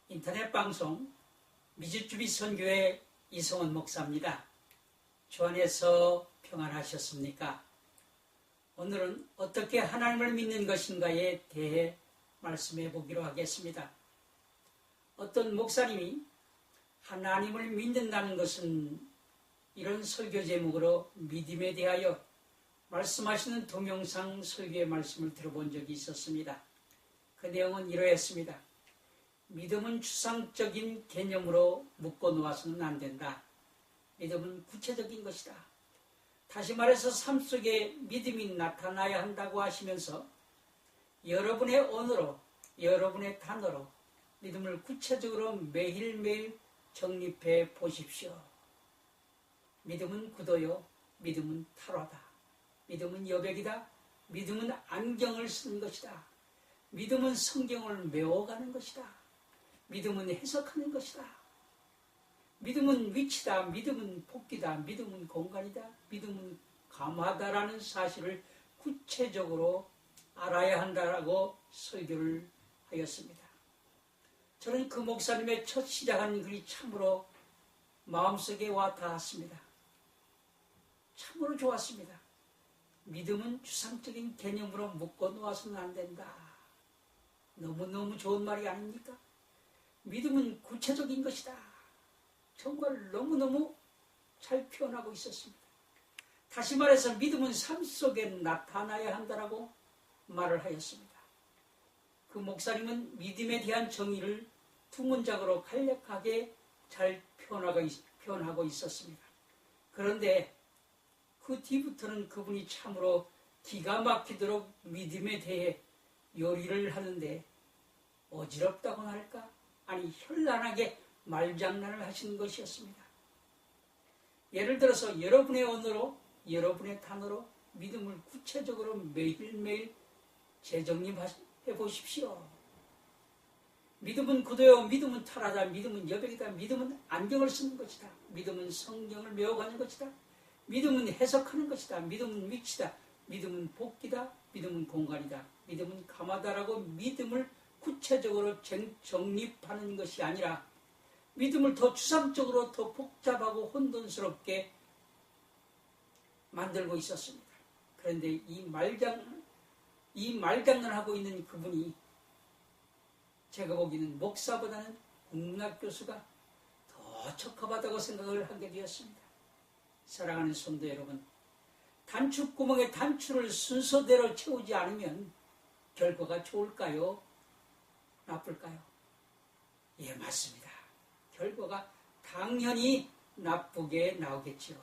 인터넷 방송 미주주비 선교회 이성원 목사입니다. 주 안에서 평안하셨습니까? 오늘은 어떻게 하나님을 믿는 것인가에 대해 말씀해 보기로 하겠습니다. 어떤 목사님이 하나님을 믿는다는 것은 이런 설교 제목으로 믿음에 대하여 말씀하시는 동영상 설교의 말씀을 들어본 적이 있었습니다. 그 내용은 이러했습니다. 믿음은 추상적인 개념으로 묶어 놓아서는 안 된다. 믿음은 구체적인 것이다. 다시 말해서 삶 속에 믿음이 나타나야 한다고 하시면서 여러분의 언어로, 여러분의 단어로 믿음을 구체적으로 매일매일 정립해 보십시오. 믿음은 구도요, 믿음은 탈화다. 믿음은 여백이다. 믿음은 안경을 쓰는 것이다. 믿음은 성경을 메워가는 것이다. 믿음은 해석하는 것이다. 믿음은 위치다. 믿음은 복귀다. 믿음은 공간이다. 믿음은 감화다라는 사실을 구체적으로 알아야 한다라고 설교를 하였습니다. 저는 그 목사님의 첫 시작한 글이 참으로 마음속에 와 닿았습니다. 참으로 좋았습니다. 믿음은 추상적인 개념으로 묶어 놓아서는 안 된다. 너무너무 좋은 말이 아닙니까? 믿음은 구체적인 것이다. 정말 너무너무 잘 표현하고 있었습니다. 다시 말해서 믿음은 삶 속에 나타나야 한다라고 말을 하였습니다. 그 목사님은 믿음에 대한 정의를 두 문장으로 간략하게 잘 표현하고 있었습니다. 그런데 그 뒤부터는 그분이 참으로 기가 막히도록 믿음에 대해 요리를 하는데 어지럽다고나 할까? 아니 현란하게 말장난을 하시는 것이었습니다. 예를 들어서 여러분의 언어로, 여러분의 단어로 믿음을 구체적으로 매일매일 재정립해 보십시오. 믿음은 구도요, 믿음은 탈하다, 믿음은 여백이다, 믿음은 안경을 쓰는 것이다, 믿음은 성경을 메워가는 것이다, 믿음은 해석하는 것이다, 믿음은 위치다, 믿음은 복귀다, 믿음은 공간이다, 믿음은 감하다라고 믿음을 구체적으로 정립하는 것이 아니라 믿음을 더 추상적으로 더 복잡하고 혼돈스럽게 만들고 있었습니다. 그런데 이 말장난하고 있는 그분이 제가 보기에는 목사보다는 국문학 교수가 더 적합하다고 생각을 하게 되었습니다. 사랑하는 성도 여러분, 단추구멍에 단추를 순서대로 채우지 않으면 결과가 좋을까요? 나쁠까요? 예, 맞습니다. 결과가 당연히 나쁘게 나오겠지요.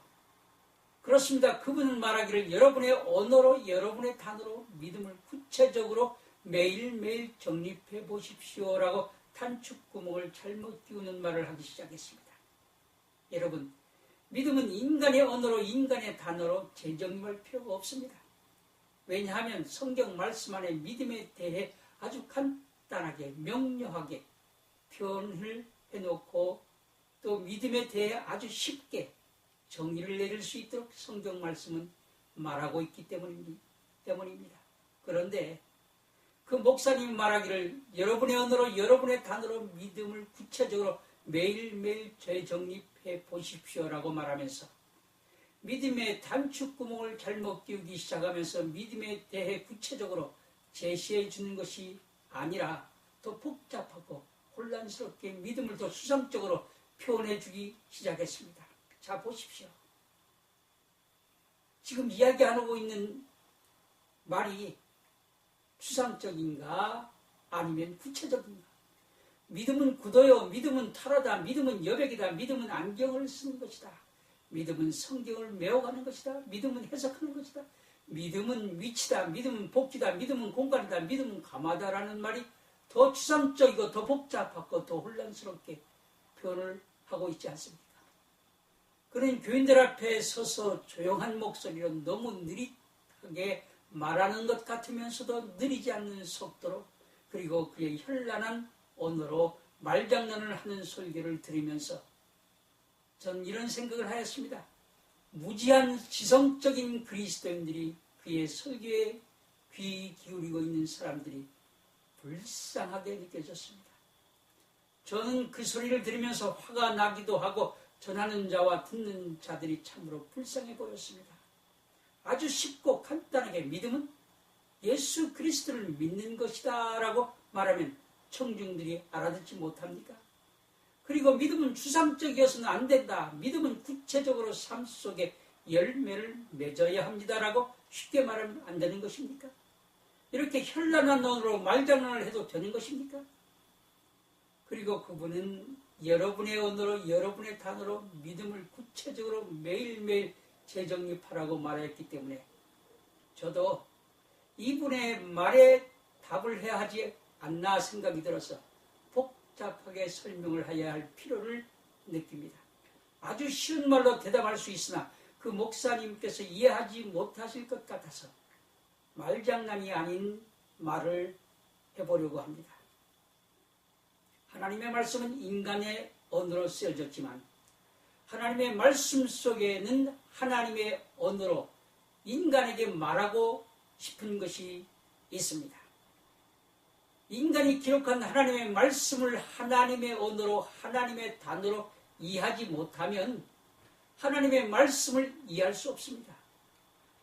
그렇습니다. 그분은 말하기를 여러분의 언어로, 여러분의 단어로 믿음을 구체적으로 매일매일 정립해 보십시오라고 단축구멍을 잘못 끼우는 말을 하기 시작했습니다. 여러분, 믿음은 인간의 언어로, 인간의 단어로 재정립할 필요가 없습니다. 왜냐하면 성경 말씀 안에 믿음에 대해 아주 간단하게 명료하게 표현을 해놓고 또 믿음에 대해 아주 쉽게 정의를 내릴 수 있도록 성경 말씀은 말하고 있기 때문입니다. 그런데 그 목사님이 말하기를 여러분의 언어로, 여러분의 단어로 믿음을 구체적으로 매일매일 재정립해 보십시오라고 말하면서 믿음의 단축구멍을 잘못 끼우기 시작하면서 믿음에 대해 구체적으로 제시해 주는 것이 아니라 더 복잡하고 혼란스럽게 믿음을 더 수상적으로 표현해 주기 시작했습니다. 자, 보십시오. 지금 이야기하고 있는 말이 추상적인가 아니면 구체적인가? 믿음은 구도요, 믿음은 탈하다, 믿음은 여백이다, 믿음은 안경을 쓰는 것이다, 믿음은 성경을 메워가는 것이다, 믿음은 해석하는 것이다, 믿음은 위치다, 믿음은 복귀다, 믿음은 공간이다, 믿음은 감하다라는 말이 더 추상적이고 더 복잡하고 더 혼란스럽게 표현을 하고 있지 않습니까? 그런 교인들 앞에 서서 조용한 목소리로 너무 느릿하게 말하는 것 같으면서도 느리지 않는 속도로 그리고 그의 현란한 언어로 말장난을 하는 설교를 들으면서 전 이런 생각을 하였습니다. 무지한 지성적인 그리스도인들이 그의 설교에 귀 기울이고 있는 사람들이 불쌍하게 느껴졌습니다. 저는 그 소리를 들으면서 화가 나기도 하고 전하는 자와 듣는 자들이 참으로 불쌍해 보였습니다. 아주 쉽고 간단하게 믿음은 예수 그리스도를 믿는 것이다 라고 말하면 청중들이 알아듣지 못합니까? 그리고 믿음은 추상적이어서는 안 된다. 믿음은 구체적으로 삶 속에 열매를 맺어야 합니다라고 쉽게 말하면 안 되는 것입니까? 이렇게 현란한 언어로 말장난을 해도 되는 것입니까? 그리고 그분은 여러분의 언어로 여러분의 단어로 믿음을 구체적으로 매일매일 재정립하라고 말했기 때문에 저도 이분의 말에 답을 해야 하지 않나 생각이 들어서 복잡하게 설명을 해야 할 필요를 느낍니다. 아주 쉬운 말로 대답할 수 있으나 그 목사님께서 이해하지 못하실 것 같아서 말장난이 아닌 말을 해보려고 합니다. 하나님의 말씀은 인간의 언어로 쓰여졌지만 하나님의 말씀 속에는 하나님의 언어로 인간에게 말하고 싶은 것이 있습니다. 인간이 기록한 하나님의 말씀을 하나님의 언어로 하나님의 단어로 이해하지 못하면 하나님의 말씀을 이해할 수 없습니다.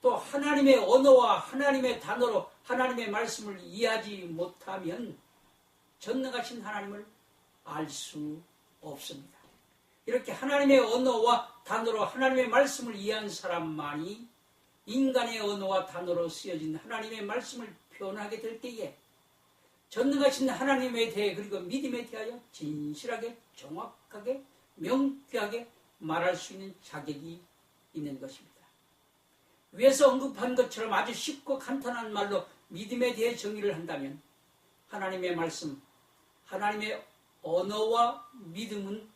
또 하나님의 언어와 하나님의 단어로 하나님의 말씀을 이해하지 못하면 전능하신 하나님을 알 수 없습니다. 이렇게 하나님의 언어와 단어로 하나님의 말씀을 이해한 사람만이 인간의 언어와 단어로 쓰여진 하나님의 말씀을 표현하게 될 때에 전능하신 하나님에 대해 그리고 믿음에 대하여 진실하게 정확하게 명쾌하게 말할 수 있는 자격이 있는 것입니다. 위에서 언급한 것처럼 아주 쉽고 간단한 말로 믿음에 대해 정의를 한다면 하나님의 말씀, 하나님의 언어와 믿음은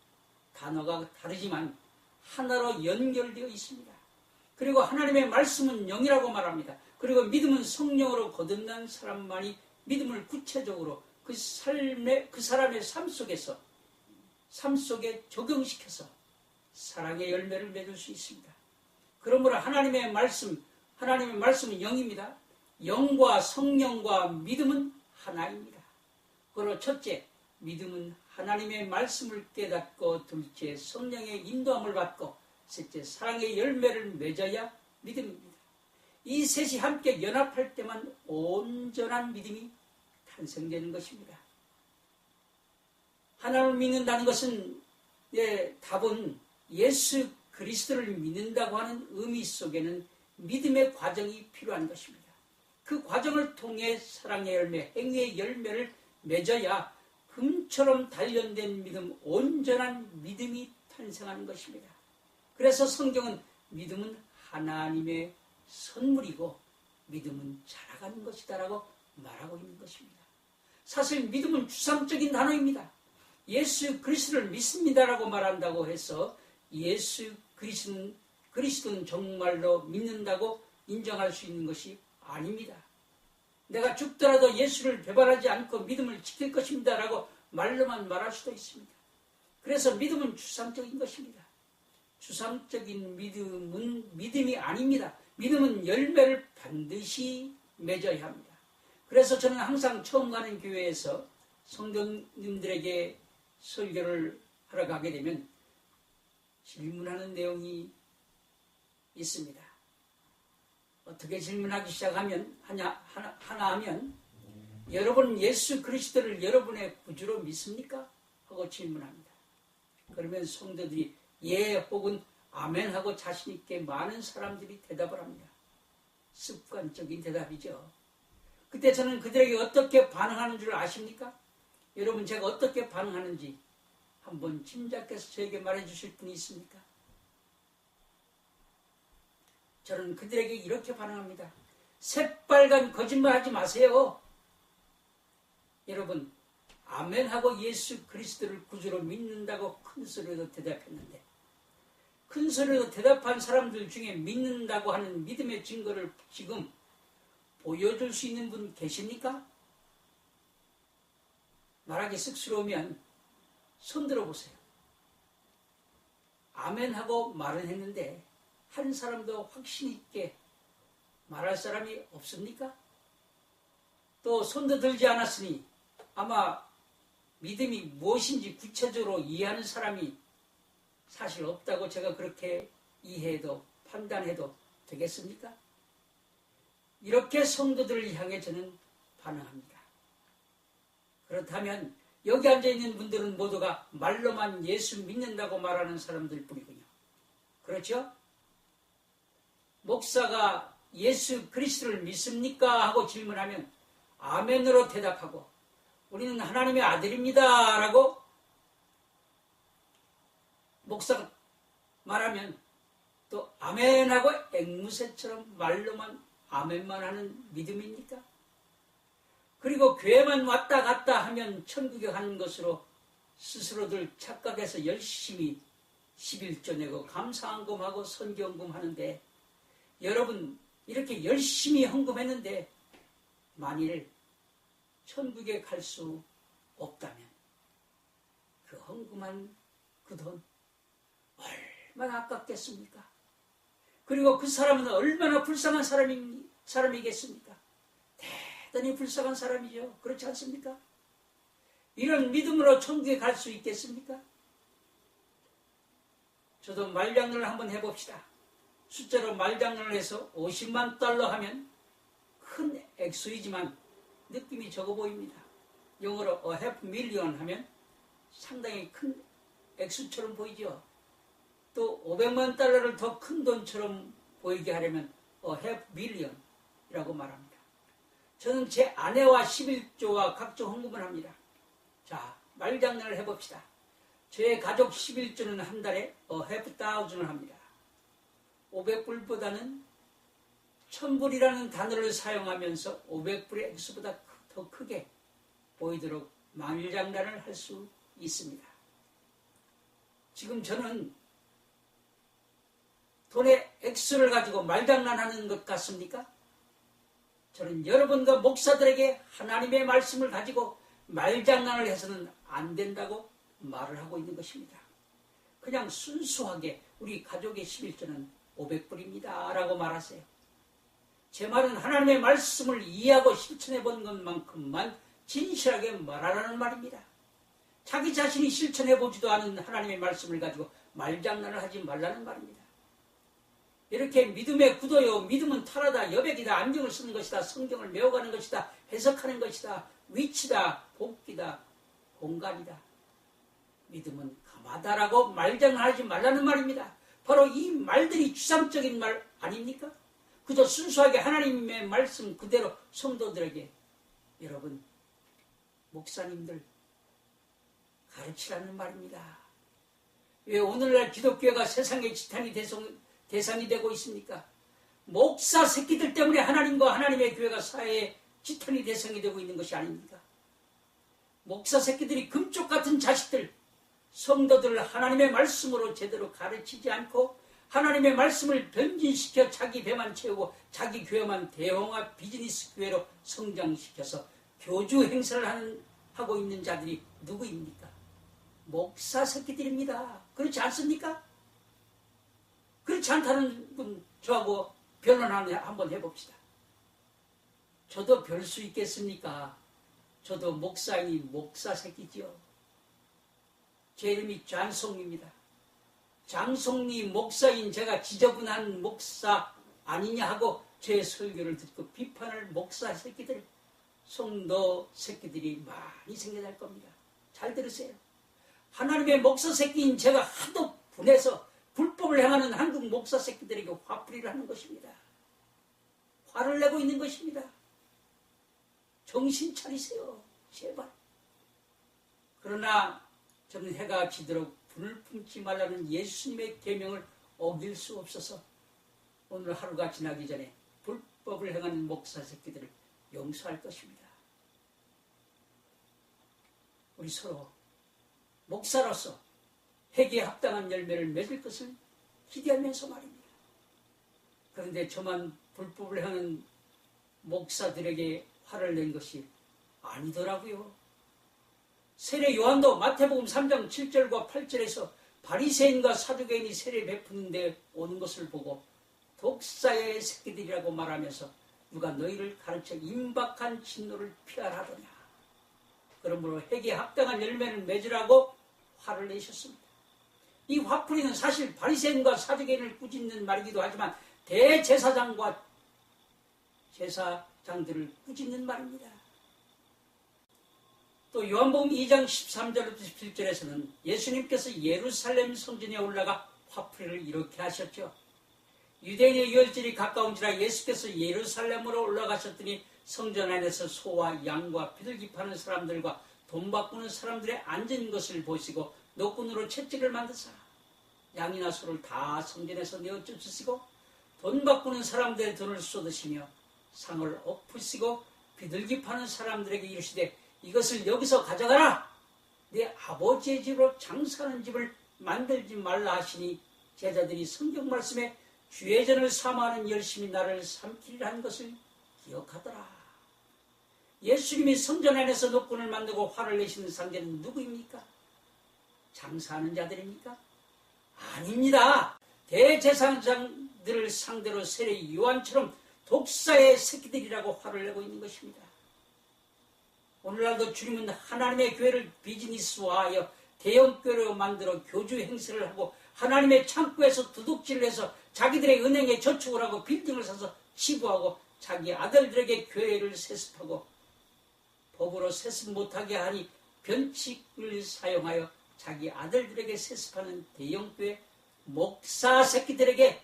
단어가 다르지만 하나로 연결되어 있습니다. 그리고 하나님의 말씀은 영이라고 말합니다. 그리고 믿음은 성령으로 거듭난 사람만이 믿음을 구체적으로 그 사람의 삶 속에서 삶 속에 적용시켜서 사랑의 열매를 맺을 수 있습니다. 그러므로 하나님의 말씀은 영입니다. 영과 성령과 믿음은 하나입니다. 그리고 첫째, 믿음은 하나님의 말씀을 깨닫고 둘째, 성령의 인도함을 받고 셋째, 사랑의 열매를 맺어야 믿음입니다. 이 셋이 함께 연합할 때만 온전한 믿음이 탄생되는 것입니다. 하나님을 믿는다는 것은 답은 예수 그리스도를 믿는다고 하는 의미 속에는 믿음의 과정이 필요한 것입니다. 그 과정을 통해 사랑의 열매, 행위의 열매를 맺어야 금처럼 단련된 믿음, 온전한 믿음이 탄생하는 것입니다. 그래서 성경은 믿음은 하나님의 선물이고 믿음은 자라가는 것이다 라고 말하고 있는 것입니다. 사실 믿음은 추상적인 단어입니다. 예수 그리스도를 믿습니다라고 말한다고 해서 예수 그리스도는 정말로 믿는다고 인정할 수 있는 것이 아닙니다. 내가 죽더라도 예수를 배반하지 않고 믿음을 지킬 것입니다 라고 말로만 말할 수도 있습니다. 그래서 믿음은 추상적인 것입니다. 추상적인 믿음은 믿음이 아닙니다. 믿음은 열매를 반드시 맺어야 합니다. 그래서 저는 항상 처음 가는 교회에서 성도님들에게 설교를 하러 가게 되면 질문하는 내용이 있습니다. 어떻게 질문하기 시작하면 하나 하면 여러분 예수 그리스도를 여러분의 구주로 믿습니까? 하고 질문합니다. 그러면 성도들이 예 혹은 아멘 하고 자신 있게 많은 사람들이 대답을 합니다. 습관적인 대답이죠. 그때 저는 그들에게 어떻게 반응하는 줄 아십니까? 여러분 제가 어떻게 반응하는지 한번 짐작해서 저에게 말해 주실 분이 있습니까? 저는 그들에게 이렇게 반응합니다. 새빨간 거짓말 하지 마세요. 여러분 아멘하고 예수 그리스도를 구주로 믿는다고 큰 소리로 대답했는데 큰 소리로 대답한 사람들 중에 믿는다고 하는 믿음의 증거를 지금 보여줄 수 있는 분 계십니까? 말하기 쑥스러우면 손 들어보세요. 아멘하고 말은 했는데 한 사람도 확신 있게 말할 사람이 없습니까? 또 손도 들지 않았으니 아마 믿음이 무엇인지 구체적으로 이해하는 사람이 사실 없다고 제가 그렇게 이해해도 판단해도 되겠습니까? 이렇게 성도들을 향해 저는 반응합니다. 그렇다면 여기 앉아있는 분들은 모두가 말로만 예수 믿는다고 말하는 사람들 뿐이군요. 그렇죠? 목사가 예수 그리스도를 믿습니까? 하고 질문하면 아멘으로 대답하고 우리는 하나님의 아들입니다 라고 목사가 말하면 또 아멘하고 앵무새처럼 말로만 아멘만 하는 믿음입니까? 그리고 교회만 왔다 갔다 하면 천국에 가는 것으로 스스로들 착각해서 열심히 11조 내고 감사헌금하고 선교헌금 하는데 여러분 이렇게 열심히 헌금했는데 만일 천국에 갈 수 없다면 그 헌금한 그 돈 얼마나 아깝겠습니까? 그리고 그 사람은 얼마나 불쌍한 사람이겠습니까? 대단히 불쌍한 사람이죠. 그렇지 않습니까? 이런 믿음으로 천국에 갈 수 있겠습니까? 저도 말장난을 한번 해봅시다. 숫자로 말장난을 해서 50만 달러 하면 큰 액수이지만 느낌이 적어 보입니다. 영어로 a half million 하면 상당히 큰 액수처럼 보이죠. 또 500만 달러를 더 큰 돈처럼 보이게 하려면 a half million 이라고 말합니다. 저는 제 아내와 11조와 각종 헌금을 합니다. 자, 말장난을 해봅시다. 제 가족 11조는 한 달에 a half thousand을 합니다. 500불보다는 1000불이라는 단어를 사용하면서 500불의 액수보다 더 크게 보이도록 말장난을 할 수 있습니다. 지금 저는 돈의 액수를 가지고 말장난하는 것 같습니까? 저는 여러분과 목사들에게 하나님의 말씀을 가지고 말장난을 해서는 안 된다고 말을 하고 있는 것입니다. 그냥 순수하게 우리 가족의 11조는 500불입니다 라고 말하세요. 제 말은 하나님의 말씀을 이해하고 실천해 본 것만큼만 진실하게 말하라는 말입니다. 자기 자신이 실천해 보지도 않은 하나님의 말씀을 가지고 말장난을 하지 말라는 말입니다. 이렇게 믿음에 굳어요. 믿음은 탈하다, 여백이다, 안경을 쓰는 것이다, 성경을 메워가는 것이다, 해석하는 것이다, 위치다, 복기다, 공간이다. 믿음은 가마다라고 말장난하지 말라는 말입니다. 바로 이 말들이 추상적인 말 아닙니까? 그저 순수하게 하나님의 말씀 그대로 성도들에게 여러분, 목사님들 가르치라는 말입니다. 왜 오늘날 기독교가 세상의 지탄이 대상이 되고 있습니까? 목사 새끼들 때문에 하나님과 하나님의 교회가 사회의 지탄이 대상이 되고 있는 것이 아닙니까? 목사 새끼들이 금쪽 같은 자식들, 성도들을 하나님의 말씀으로 제대로 가르치지 않고 하나님의 말씀을 변진시켜 자기 배만 채우고 자기 교회만 대형화 비즈니스 교회로 성장시켜서 교주 행사를 하고 있는 자들이 누구입니까? 목사 새끼들입니다. 그렇지 않습니까? 그렇지 않다는 분 저하고 변론 한번 해봅시다. 저도 별 수 있겠습니까? 저도 목사이니 목사 새끼지요. 제 이름이 장송리입니다. 장송리 목사인 제가 지저분한 목사 아니냐 하고 제 설교를 듣고 비판할 목사 새끼들, 성도 새끼들이 많이 생겨날 겁니다. 잘 들으세요. 하나님의 목사 새끼인 제가 하도 분해서 불법을 행하는 한국 목사 새끼들에게 화풀이를 하는 것입니다. 화를 내고 있는 것입니다. 정신 차리세요. 제발. 그러나 저는 해가 지도록 불을 품지 말라는 예수님의 계명을 어길 수 없어서 오늘 하루가 지나기 전에 불법을 행하는 목사 새끼들을 용서할 것입니다. 우리 서로 목사로서 회개에 합당한 열매를 맺을 것을 기대하면서 말입니다. 그런데 저만 불법을 하는 목사들에게 화를 낸 것이 아니더라고요. 세례 요한도 마태복음 3장 7절과 8절에서 바리새인과 사두개인이 세례 베푸는데 오는 것을 보고 독사의 새끼들이라고 말하면서 누가 너희를 가르쳐 임박한 진노를 피하라더냐. 그러므로 핵에 합당한 열매를 맺으라고 화를 내셨습니다. 이 화풀이는 사실 바리새인과 사두개인을 꾸짖는 말이기도 하지만 대제사장과 제사장들을 꾸짖는 말입니다. 또 요한복음 2장 13절부터 17절에서는 예수님께서 예루살렘 성전에 올라가 화풀이를 이렇게 하셨죠. 유대인의 유월절이 가까운지라 예수께서 예루살렘으로 올라가셨더니 성전 안에서 소와 양과 비둘기 파는 사람들과 돈 바꾸는 사람들의 앉은 것을 보시고 노끈으로 채찍을 만드사 양이나 소를 다 성전에서 내어 쫓으시고 돈 바꾸는 사람들의 돈을 쏟으시며 상을 엎으시고 비둘기 파는 사람들에게 이르시되 이것을 여기서 가져가라. 내 아버지의 집으로 장사하는 집을 만들지 말라 하시니 제자들이 성경 말씀에 주의 전을 사모하는 열심히 나를 삼키리라 한 것을 기억하더라. 예수님이 성전 안에서 노끈을 만들고 화를 내시는 상대는 누구입니까? 장사하는 자들입니까? 아닙니다. 대제사장들을 상대로 세례 요한처럼 독사의 새끼들이라고 화를 내고 있는 것입니다. 오늘날도 주님은 하나님의 교회를 비즈니스화하여 대형교회로 만들어 교주 행세를 하고 하나님의 창고에서 도둑질을 해서 자기들의 은행에 저축을 하고 빌딩을 사서 치부하고 자기 아들들에게 교회를 세습하고 법으로 세습 못하게 하니 변칙을 사용하여 자기 아들들에게 세습하는 대형교회 목사 새끼들에게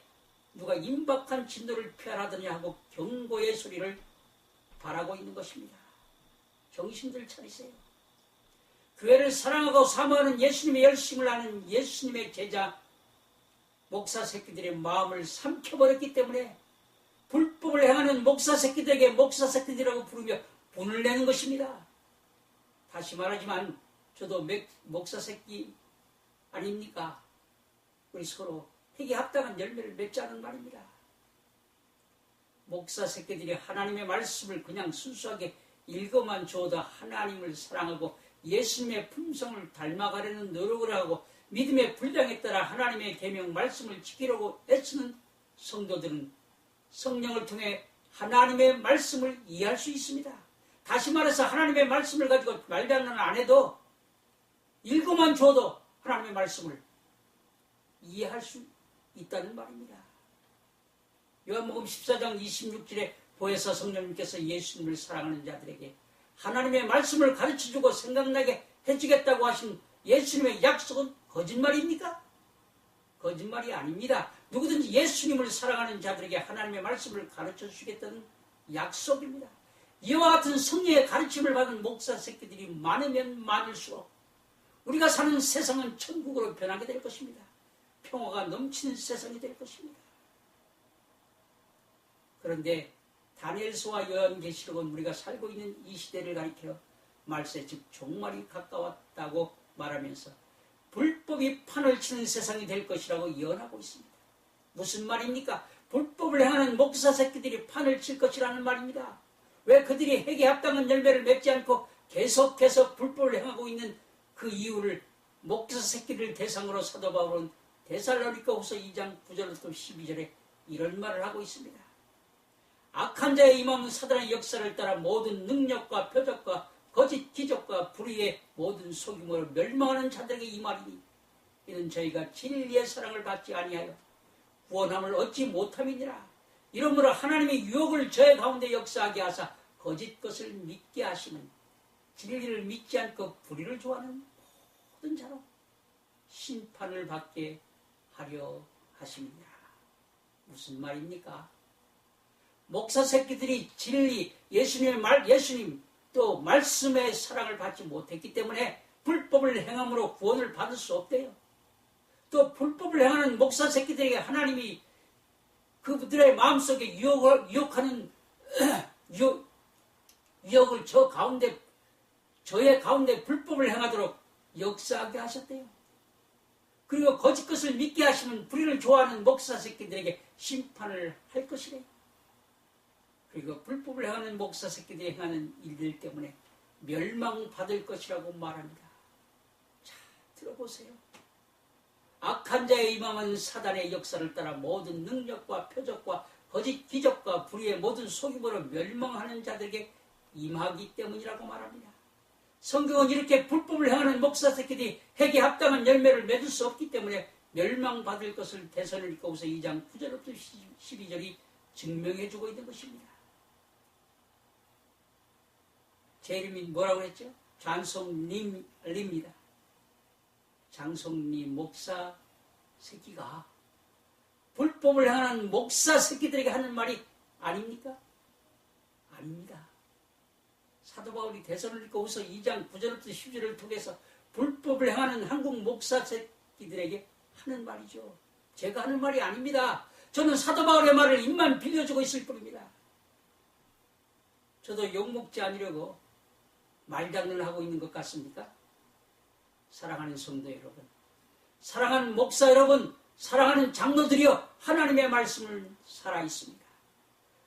누가 임박한 진노를 피하라더냐 하고 경고의 소리를 바라고 있는 것입니다. 정신들 차리세요. 교회를 사랑하고 사모하는 예수님의 열심을 아는 예수님의 제자 목사 새끼들의 마음을 삼켜버렸기 때문에 불법을 행하는 목사 새끼들에게 목사 새끼들이라고 부르며 분을 내는 것입니다. 다시 말하지만 저도 목사 새끼 아닙니까? 우리 서로 핵에 합당한 열매를 맺자는 말입니다. 목사 새끼들이 하나님의 말씀을 그냥 순수하게 읽어만 줘도 하나님을 사랑하고 예수님의 품성을 닮아가려는 노력을 하고 믿음의 분량에 따라 하나님의 계명 말씀을 지키려고 애쓰는 성도들은 성령을 통해 하나님의 말씀을 이해할 수 있습니다. 다시 말해서 하나님의 말씀을 가지고 말장난 안 해도 읽어만 줘도 하나님의 말씀을 이해할 수 있다는 말입니다. 요한복음 14장 26절에 보혜사 성령님께서 예수님을 사랑하는 자들에게 하나님의 말씀을 가르쳐주고 생각나게 해주겠다고 하신 예수님의 약속은 거짓말입니까? 거짓말이 아닙니다. 누구든지 예수님을 사랑하는 자들에게 하나님의 말씀을 가르쳐주겠다는 약속입니다. 이와 같은 성령의 가르침을 받은 목사 새끼들이 많으면 많을수록 우리가 사는 세상은 천국으로 변하게 될 것입니다. 평화가 넘치는 세상이 될 것입니다. 그런데 다니엘서와 요한계시록은 우리가 살고 있는 이 시대를 가리켜 말세 즉 종말이 가까웠다고 말하면서 불법이 판을 치는 세상이 될 것이라고 예언하고 있습니다. 무슨 말입니까? 불법을 행하는 목사 새끼들이 판을 칠 것이라는 말입니다. 왜 그들이 핵에 합당한 열매를 맺지 않고 계속해서 불법을 행하고 있는 그 이유를 목사 새끼를 대상으로 사도 바울은 데살로니가후서 2장 9절부터 12절에 이런 말을 하고 있습니다. 악한 자의 임함은 사단의 역사를 따라 모든 능력과 표적과 거짓 기적과 불의의 모든 속임으로 멸망하는 자들에게 임하리니 이는 저희가 진리의 사랑을 받지 아니하여 구원함을 얻지 못함이니라. 이러므로 하나님이 유혹을 저의 가운데 역사하게 하사 거짓 것을 믿게 하시는 진리를 믿지 않고 불의를 좋아하는 모든 자로 심판을 받게 하려 하십니다. 무슨 말입니까? 목사 새끼들이 진리, 예수님 또 말씀의 사랑을 받지 못했기 때문에 불법을 행함으로 구원을 받을 수 없대요. 또 불법을 행하는 목사 새끼들에게 하나님이 그들의 마음속에 유혹하는 유혹을 저의 가운데 불법을 행하도록 역사하게 하셨대요. 그리고 거짓 것을 믿게 하시면 불의를 좋아하는 목사 새끼들에게 심판을 할 것이래요. 그리고 불법을 행하는 목사 새끼들이 행하는 일들 때문에 멸망받을 것이라고 말합니다. 자, 들어보세요. 악한 자의 임함은 사단의 역사를 따라 모든 능력과 표적과 거짓 기적과 불의의 모든 속임으로 멸망하는 자들에게 임하기 때문이라고 말합니다. 성경은 이렇게 불법을 행하는 목사 새끼들이 핵에 합당한 열매를 맺을 수 없기 때문에 멸망받을 것을 데살로니가후서 2장 9절부터 12절이 증명해주고 있는 것입니다. 제 이름이 뭐라고 그랬죠? 장성림입니다. 장성림 목사 새끼가 불법을 행하는 목사 새끼들에게 하는 말이 아닙니까? 아닙니다. 사도 바울이 데살로니가후서 2장 9절부터 10절을 통해서 불법을 행하는 한국 목사 새끼들에게 하는 말이죠. 제가 하는 말이 아닙니다. 저는 사도 바울의 말을 입만 빌려주고 있을 뿐입니다. 저도 욕먹지 않으려고 말장난을 하고 있는 것 같습니까? 사랑하는 성도 여러분, 사랑하는 목사 여러분, 사랑하는 장로들이여, 하나님의 말씀을 살아있습니다.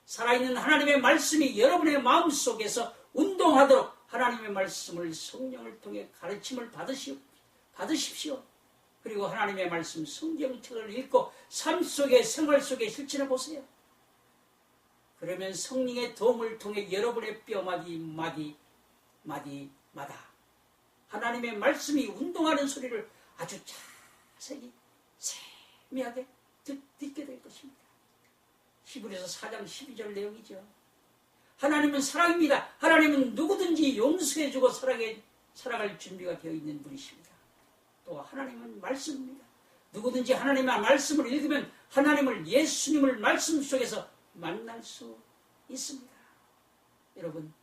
살아있는 하나님의 말씀이 여러분의 마음속에서 운동하도록 하나님의 말씀을 성령을 통해 가르침을 받으십시오. 그리고 하나님의 말씀 성경책을 읽고 삶 속에, 생활 속에 실천해 보세요. 그러면 성령의 도움을 통해 여러분의 뼈마디마다 하나님의 말씀이 운동하는 소리를 아주 자세히 세미하게 듣게 될 것입니다. 히브리서 4장 12절 내용이죠. 하나님은 사랑입니다. 하나님은 누구든지 용서해주고 살아갈 준비가 되어 있는 분이십니다. 또 하나님은 말씀입니다. 누구든지 하나님의 말씀을 읽으면 하나님을, 예수님을 말씀 속에서 만날 수 있습니다. 여러분,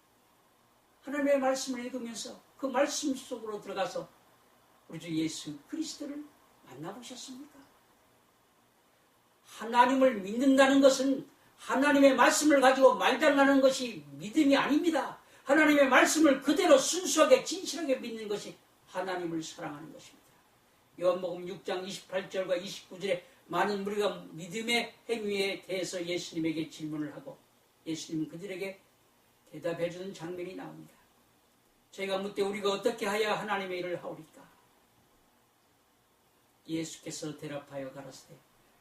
하나님의 말씀을 읽으면서 그 말씀 속으로 들어가서 우리 주 예수 그리스도를 만나보셨습니까? 하나님을 믿는다는 것은 하나님의 말씀을 가지고 말장난하는 것이 믿음이 아닙니다. 하나님의 말씀을 그대로 순수하게 진실하게 믿는 것이 하나님을 사랑하는 것입니다. 요한복음 6장 28절과 29절에 많은 무리가 믿음의 행위에 대해서 예수님에게 질문을 하고 예수님은 그들에게 대답해 주는 장면이 나옵니다. 저희가 묻되 우리가 어떻게 하여야 하나님의 일을 하오리까? 예수께서 대답하여 가라사대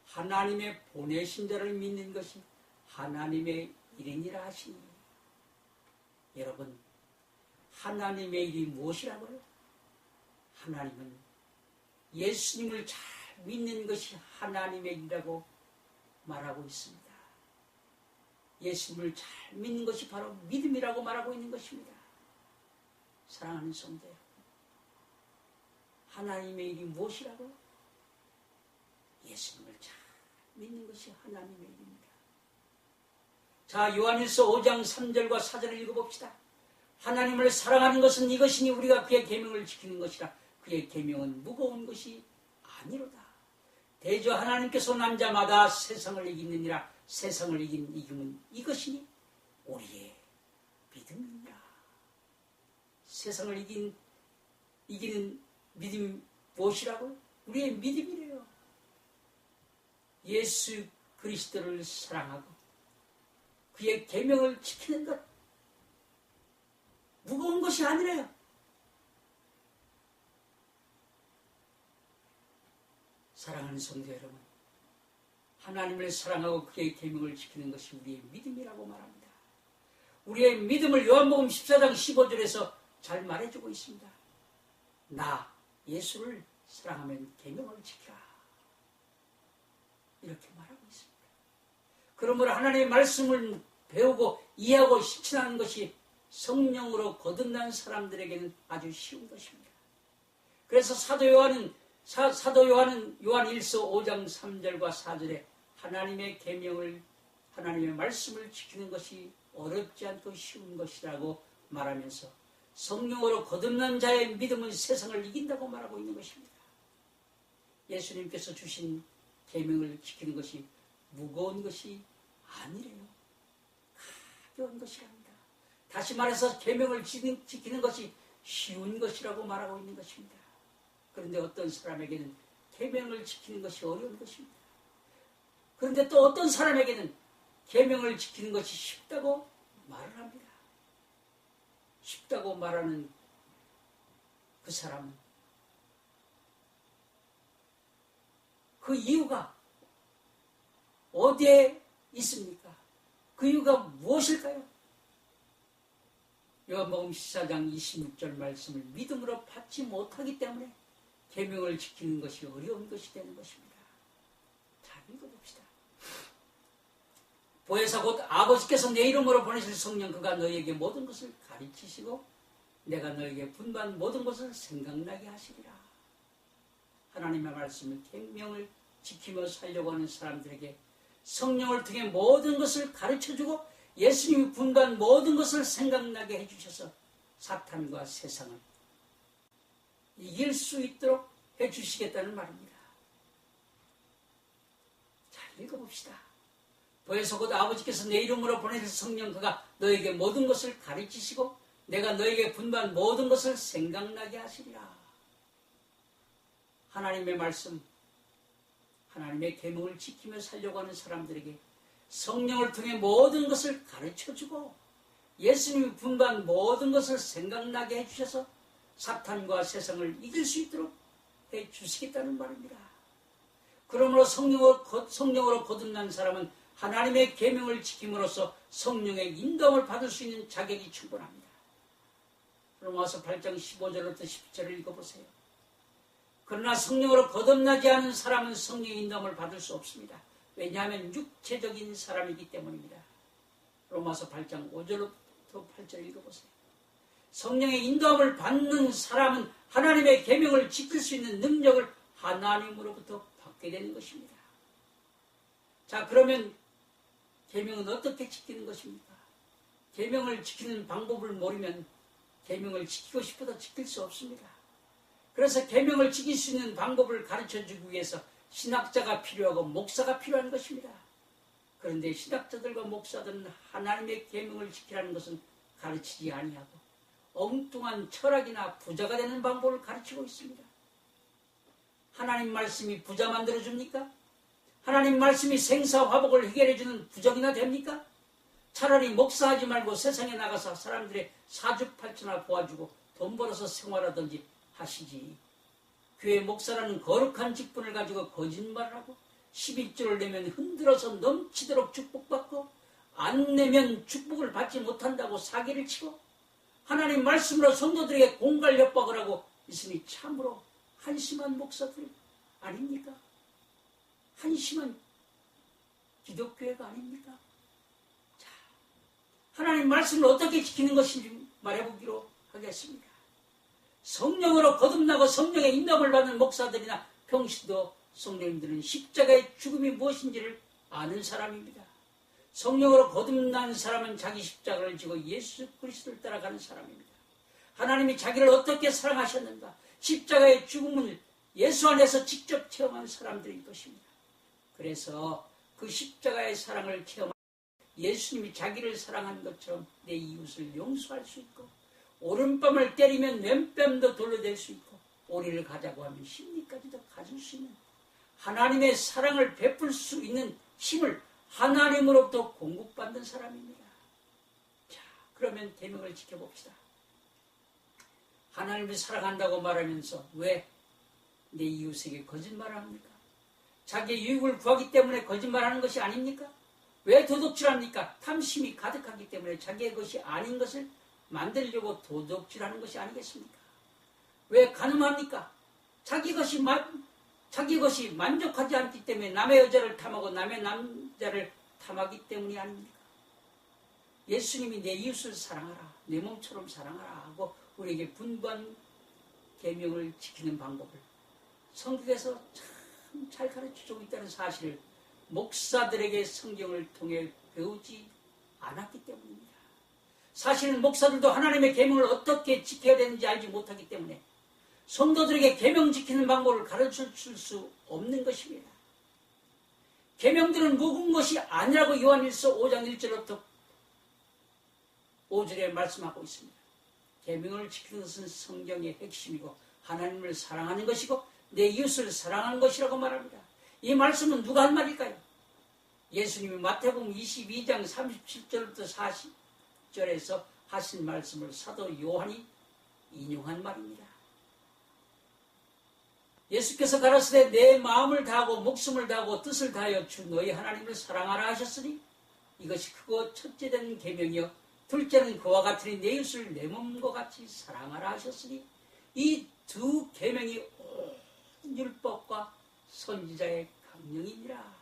하나님의 보내신 자를 믿는 것이 하나님의 일이니라 하시니. 여러분, 하나님의 일이 무엇이라고요? 하나님은 예수님을 잘 믿는 것이 하나님의 일이라고 말하고 있습니다. 예수님을 잘 믿는 것이 바로 믿음이라고 말하고 있는 것입니다. 사랑하는 성도 여러분, 하나님의 일이 무엇이라고요? 예수님을 잘 믿는 것이 하나님의 일입니다. 자, 요한일서 5장 3절과 4절을 읽어봅시다. 하나님을 사랑하는 것은 이것이니 우리가 그의 계명을 지키는 것이라. 그의 계명은 무거운 것이 아니로다. 대저 하나님께서 남자마다 세상을 이기느니라. 세상을 이긴 이김은 이것이니 우리의 믿음이니라. 세상을 이기는 믿음 무엇이라고요? 우리의 믿음이래요. 예수 그리스도를 사랑하고 그의 계명을 지키는 것, 무거운 것이 아니래요. 사랑하는 성도 여러분, 하나님을 사랑하고 그의 계명을 지키는 것이 우리의 믿음이라고 말합니다. 우리의 믿음을 요한복음 14장 15절에서 잘 말해주고 있습니다. 나 예수를 사랑하면 계명을 지켜라. 이렇게 말하고 있습니다. 그러므로 하나님의 말씀을 배우고 이해하고 실천하는 것이 성령으로 거듭난 사람들에게는 아주 쉬운 것입니다. 그래서 사도 요한은 요한일서 5장 3절과 4절에 하나님의 계명을, 하나님의 말씀을 지키는 것이 어렵지 않고 쉬운 것이라고 말하면서 성령으로 거듭난 자의 믿음은 세상을 이긴다고 말하고 있는 것입니다. 예수님께서 주신 계명을 지키는 것이 무거운 것이 아니래요. 가벼운 것이랍니다. 다시 말해서 계명을 지키는 것이 쉬운 것이라고 말하고 있는 것입니다. 그런데 어떤 사람에게는 계명을 지키는 것이 어려운 것입니다. 그런데 또 어떤 사람에게는 계명을 지키는 것이 쉽다고 말을 합니다. 쉽다고 말하는 그 사람은 그 이유가 어디에 있습니까? 그 이유가 무엇일까요? 요한복음 14장 26절 말씀을 믿음으로 받지 못하기 때문에 계명을 지키는 것이 어려운 것이 되는 것입니다. 잘 읽어봅시다. 보혜사 곧 아버지께서 내 이름으로 보내실 성령 그가 너희에게 모든 것을 가르치시고 내가 너희에게 분부한 모든 것을 생각나게 하시리라. 하나님의 말씀을 계명을 지키며 살려고 하는 사람들에게 성령을 통해 모든 것을 가르쳐주고 예수님이 분부한 모든 것을 생각나게 해주셔서 사탄과 세상을 이길 수 있도록 해주시겠다는 말입니다. 잘 읽어봅시다. 보혜사 곧 아버지께서 내 이름으로 보내실 성령 그가 너에게 모든 것을 가르치시고 내가 너에게 분부한 모든 것을 생각나게 하시리라. 하나님의 말씀, 하나님의 계명을 지키며 살려고 하는 사람들에게 성령을 통해 모든 것을 가르쳐주고 예수님이 분부한 모든 것을 생각나게 해주셔서 사탄과 세상을 이길 수 있도록 해주시겠다는 말입니다. 그러므로 성령으로 거듭난 사람은 하나님의 계명을 지킴으로써 성령의 인도함을 받을 수 있는 자격이 충분합니다. 로마서 8장 15절부터 10절을 읽어보세요. 그러나 성령으로 거듭나지 않은 사람은 성령의 인도함을 받을 수 없습니다. 왜냐하면 육체적인 사람이기 때문입니다. 로마서 8장 5절부터 8절 읽어보세요. 성령의 인도함을 받는 사람은 하나님의 계명을 지킬 수 있는 능력을 하나님으로부터 받게 되는 것입니다. 자, 그러면 계명은 어떻게 지키는 것입니까? 계명을 지키는 방법을 모르면 계명을 지키고 싶어도 지킬 수 없습니다. 그래서 계명을 지킬 수 있는 방법을 가르쳐주기 위해서 신학자가 필요하고 목사가 필요한 것입니다. 그런데 신학자들과 목사들은 하나님의 계명을 지키라는 것은 가르치지 아니하고 엉뚱한 철학이나 부자가 되는 방법을 가르치고 있습니다. 하나님 말씀이 부자 만들어줍니까? 하나님 말씀이 생사화복을 해결해주는 부적이나 됩니까? 차라리 목사하지 말고 세상에 나가서 사람들의 사주팔천나 도와주고 돈 벌어서 생활하든지 하시지. 교회 목사라는 거룩한 직분을 가지고 거짓말을 하고 11조를 내면 흔들어서 넘치도록 축복받고 안 내면 축복을 받지 못한다고 사기를 치고 하나님 말씀으로 성도들에게 공갈 협박을 하고 있으니 참으로 한심한 목사들 아닙니까? 한심한 기독교회가 아닙니까? 자, 하나님 말씀을 어떻게 지키는 것인지 말해보기로 하겠습니다. 성령으로 거듭나고 성령의 인도함을 받는 목사들이나 평신도 성도님들은 십자가의 죽음이 무엇인지를 아는 사람입니다. 성령으로 거듭난 사람은 자기 십자가를 지고 예수 그리스도를 따라가는 사람입니다. 하나님이 자기를 어떻게 사랑하셨는가? 십자가의 죽음을 예수 안에서 직접 체험한 사람들일 것입니다. 그래서 그 십자가의 사랑을 체험한 예수님이 자기를 사랑한 것처럼 내 이웃을 용서할 수 있고 오른뺨을 때리면 왼뺨도 돌려댈 수 있고 오리를 가자고 하면 십리까지도 가질 수 있는 하나님의 사랑을 베풀 수 있는 힘을 하나님으로부터 공급받는 사람입니다. 자, 그러면 계명을 지켜봅시다. 하나님을 사랑한다고 말하면서 왜 내 이웃에게 거짓말을 합니까? 자기의 유익을 구하기 때문에 거짓말하는 것이 아닙니까? 왜 도둑질합니까? 탐심이 가득하기 때문에 자기의 것이 아닌 것을 만들려고 도둑질하는 것이 아니겠습니까? 왜 간음합니까? 자기 것이 만족하지 않기 때문에 남의 여자를 탐하고 남의 남자를 탐하기 때문이 아닙니까? 예수님이 내 이웃을 사랑하라, 내 몸처럼 사랑하라 하고 우리에게 분부한 계명을 지키는 방법을 성경에서 참 잘 가르쳐주고 있다는 사실을 목사들에게 성경을 통해 배우지 않았기 때문입니다. 사실은 목사들도 하나님의 계명을 어떻게 지켜야 되는지 알지 못하기 때문에 성도들에게 계명 지키는 방법을 가르쳐줄 수 없는 것입니다. 계명들은 묵은 것이 아니라고 요한일서 5장 1절부터 5절에 말씀하고 있습니다. 계명을 지키는 것은 성경의 핵심이고 하나님을 사랑하는 것이고 내 이웃을 사랑하는 것이라고 말합니다. 이 말씀은 누가 한 말일까요? 예수님이 마태복음 22장 37절부터 40절에서 하신 말씀을 사도 요한이 인용한 말입니다. 예수께서 가라사대 내 마음을 다하고 목숨을 다하고 뜻을 다하여 주 너희 하나님을 사랑하라 하셨으니 이것이 크고 첫째 되는 계명이요 둘째는 그와 같으니 내 이웃을 내 몸과 같이 사랑하라 하셨으니 이 두 계명이 온 율법과 선지자의 강령이니라.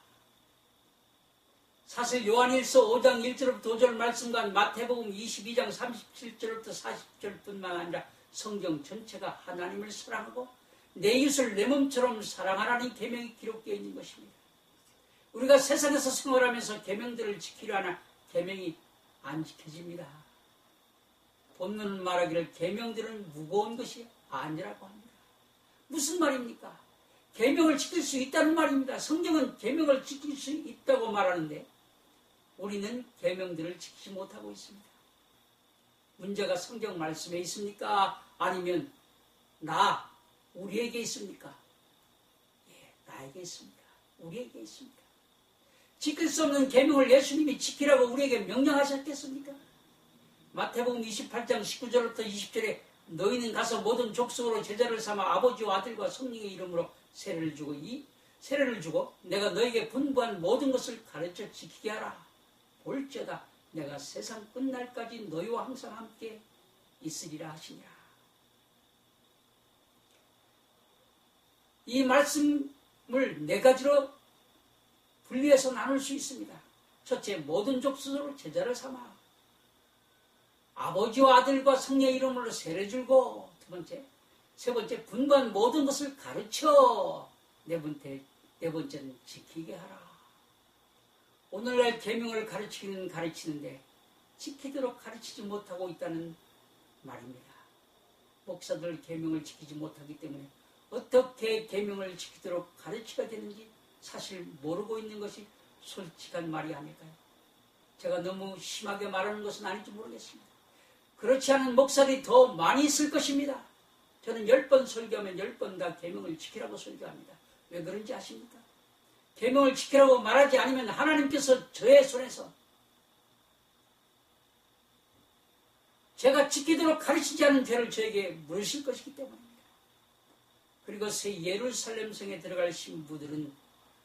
사실 요한일서 5장 1절부터 5절 말씀과 마태복음 22장 37절부터 40절뿐만 아니라 성경 전체가 하나님을 사랑하고 내 이웃을 내 몸처럼 사랑하라는 계명이 기록되어 있는 것입니다. 우리가 세상에서 생활하면서 계명들을 지키려 하나 계명이 안 지켜집니다. 본문은 말하기를 계명들은 무거운 것이 아니라고 합니다. 무슨 말입니까? 계명을 지킬 수 있다는 말입니다. 성경은 계명을 지킬 수 있다고 말하는데 우리는 계명들을 지키지 못하고 있습니다. 문제가 성경 말씀에 있습니까? 아니면 우리에게 있습니까? 예, 나에게 있습니다. 우리에게 있습니다. 지킬 수 없는 계명을 예수님이 지키라고 우리에게 명령하셨겠습니까? 마태복음 28장 19절부터 20절에 너희는 가서 모든 족속으로 제자를 삼아 아버지와 아들과 성령의 이름으로 세례를 주고 내가 너에게 분부한 모든 것을 가르쳐 지키게 하라. 볼지어다 내가 세상 끝날까지 너희와 항상 함께 있으리라 하시니라. 이 말씀을 네 가지로 분리해서 나눌 수 있습니다. 첫째, 모든 족속으로 제자를 삼아 아버지와 아들과 성령의 이름으로 세례 주고, 세 번째, 분부한 모든 것을 가르쳐, 네 번째는 지키게 하라. 오늘날 계명을 가르치는데 지키도록 가르치지 못하고 있다는 말입니다. 목사들 계명을 지키지 못하기 때문에 어떻게 계명을 지키도록 가르쳐야 되는지 사실 모르고 있는 것이 솔직한 말이 아닐까요? 제가 너무 심하게 말하는 것은 아닌지 모르겠습니다. 그렇지 않은 목사들이 더 많이 있을 것입니다. 저는 10번 설교하면 10번 다 계명을 지키라고 설교합니다. 왜 그런지 아십니까? 계명을 지키라고 말하지 않으면 하나님께서 저의 손에서 제가 지키도록 가르치지 않은 죄를 저에게 물으실 것이기 때문입니다. 그리고 새 예루살렘 성에 들어갈 신부들은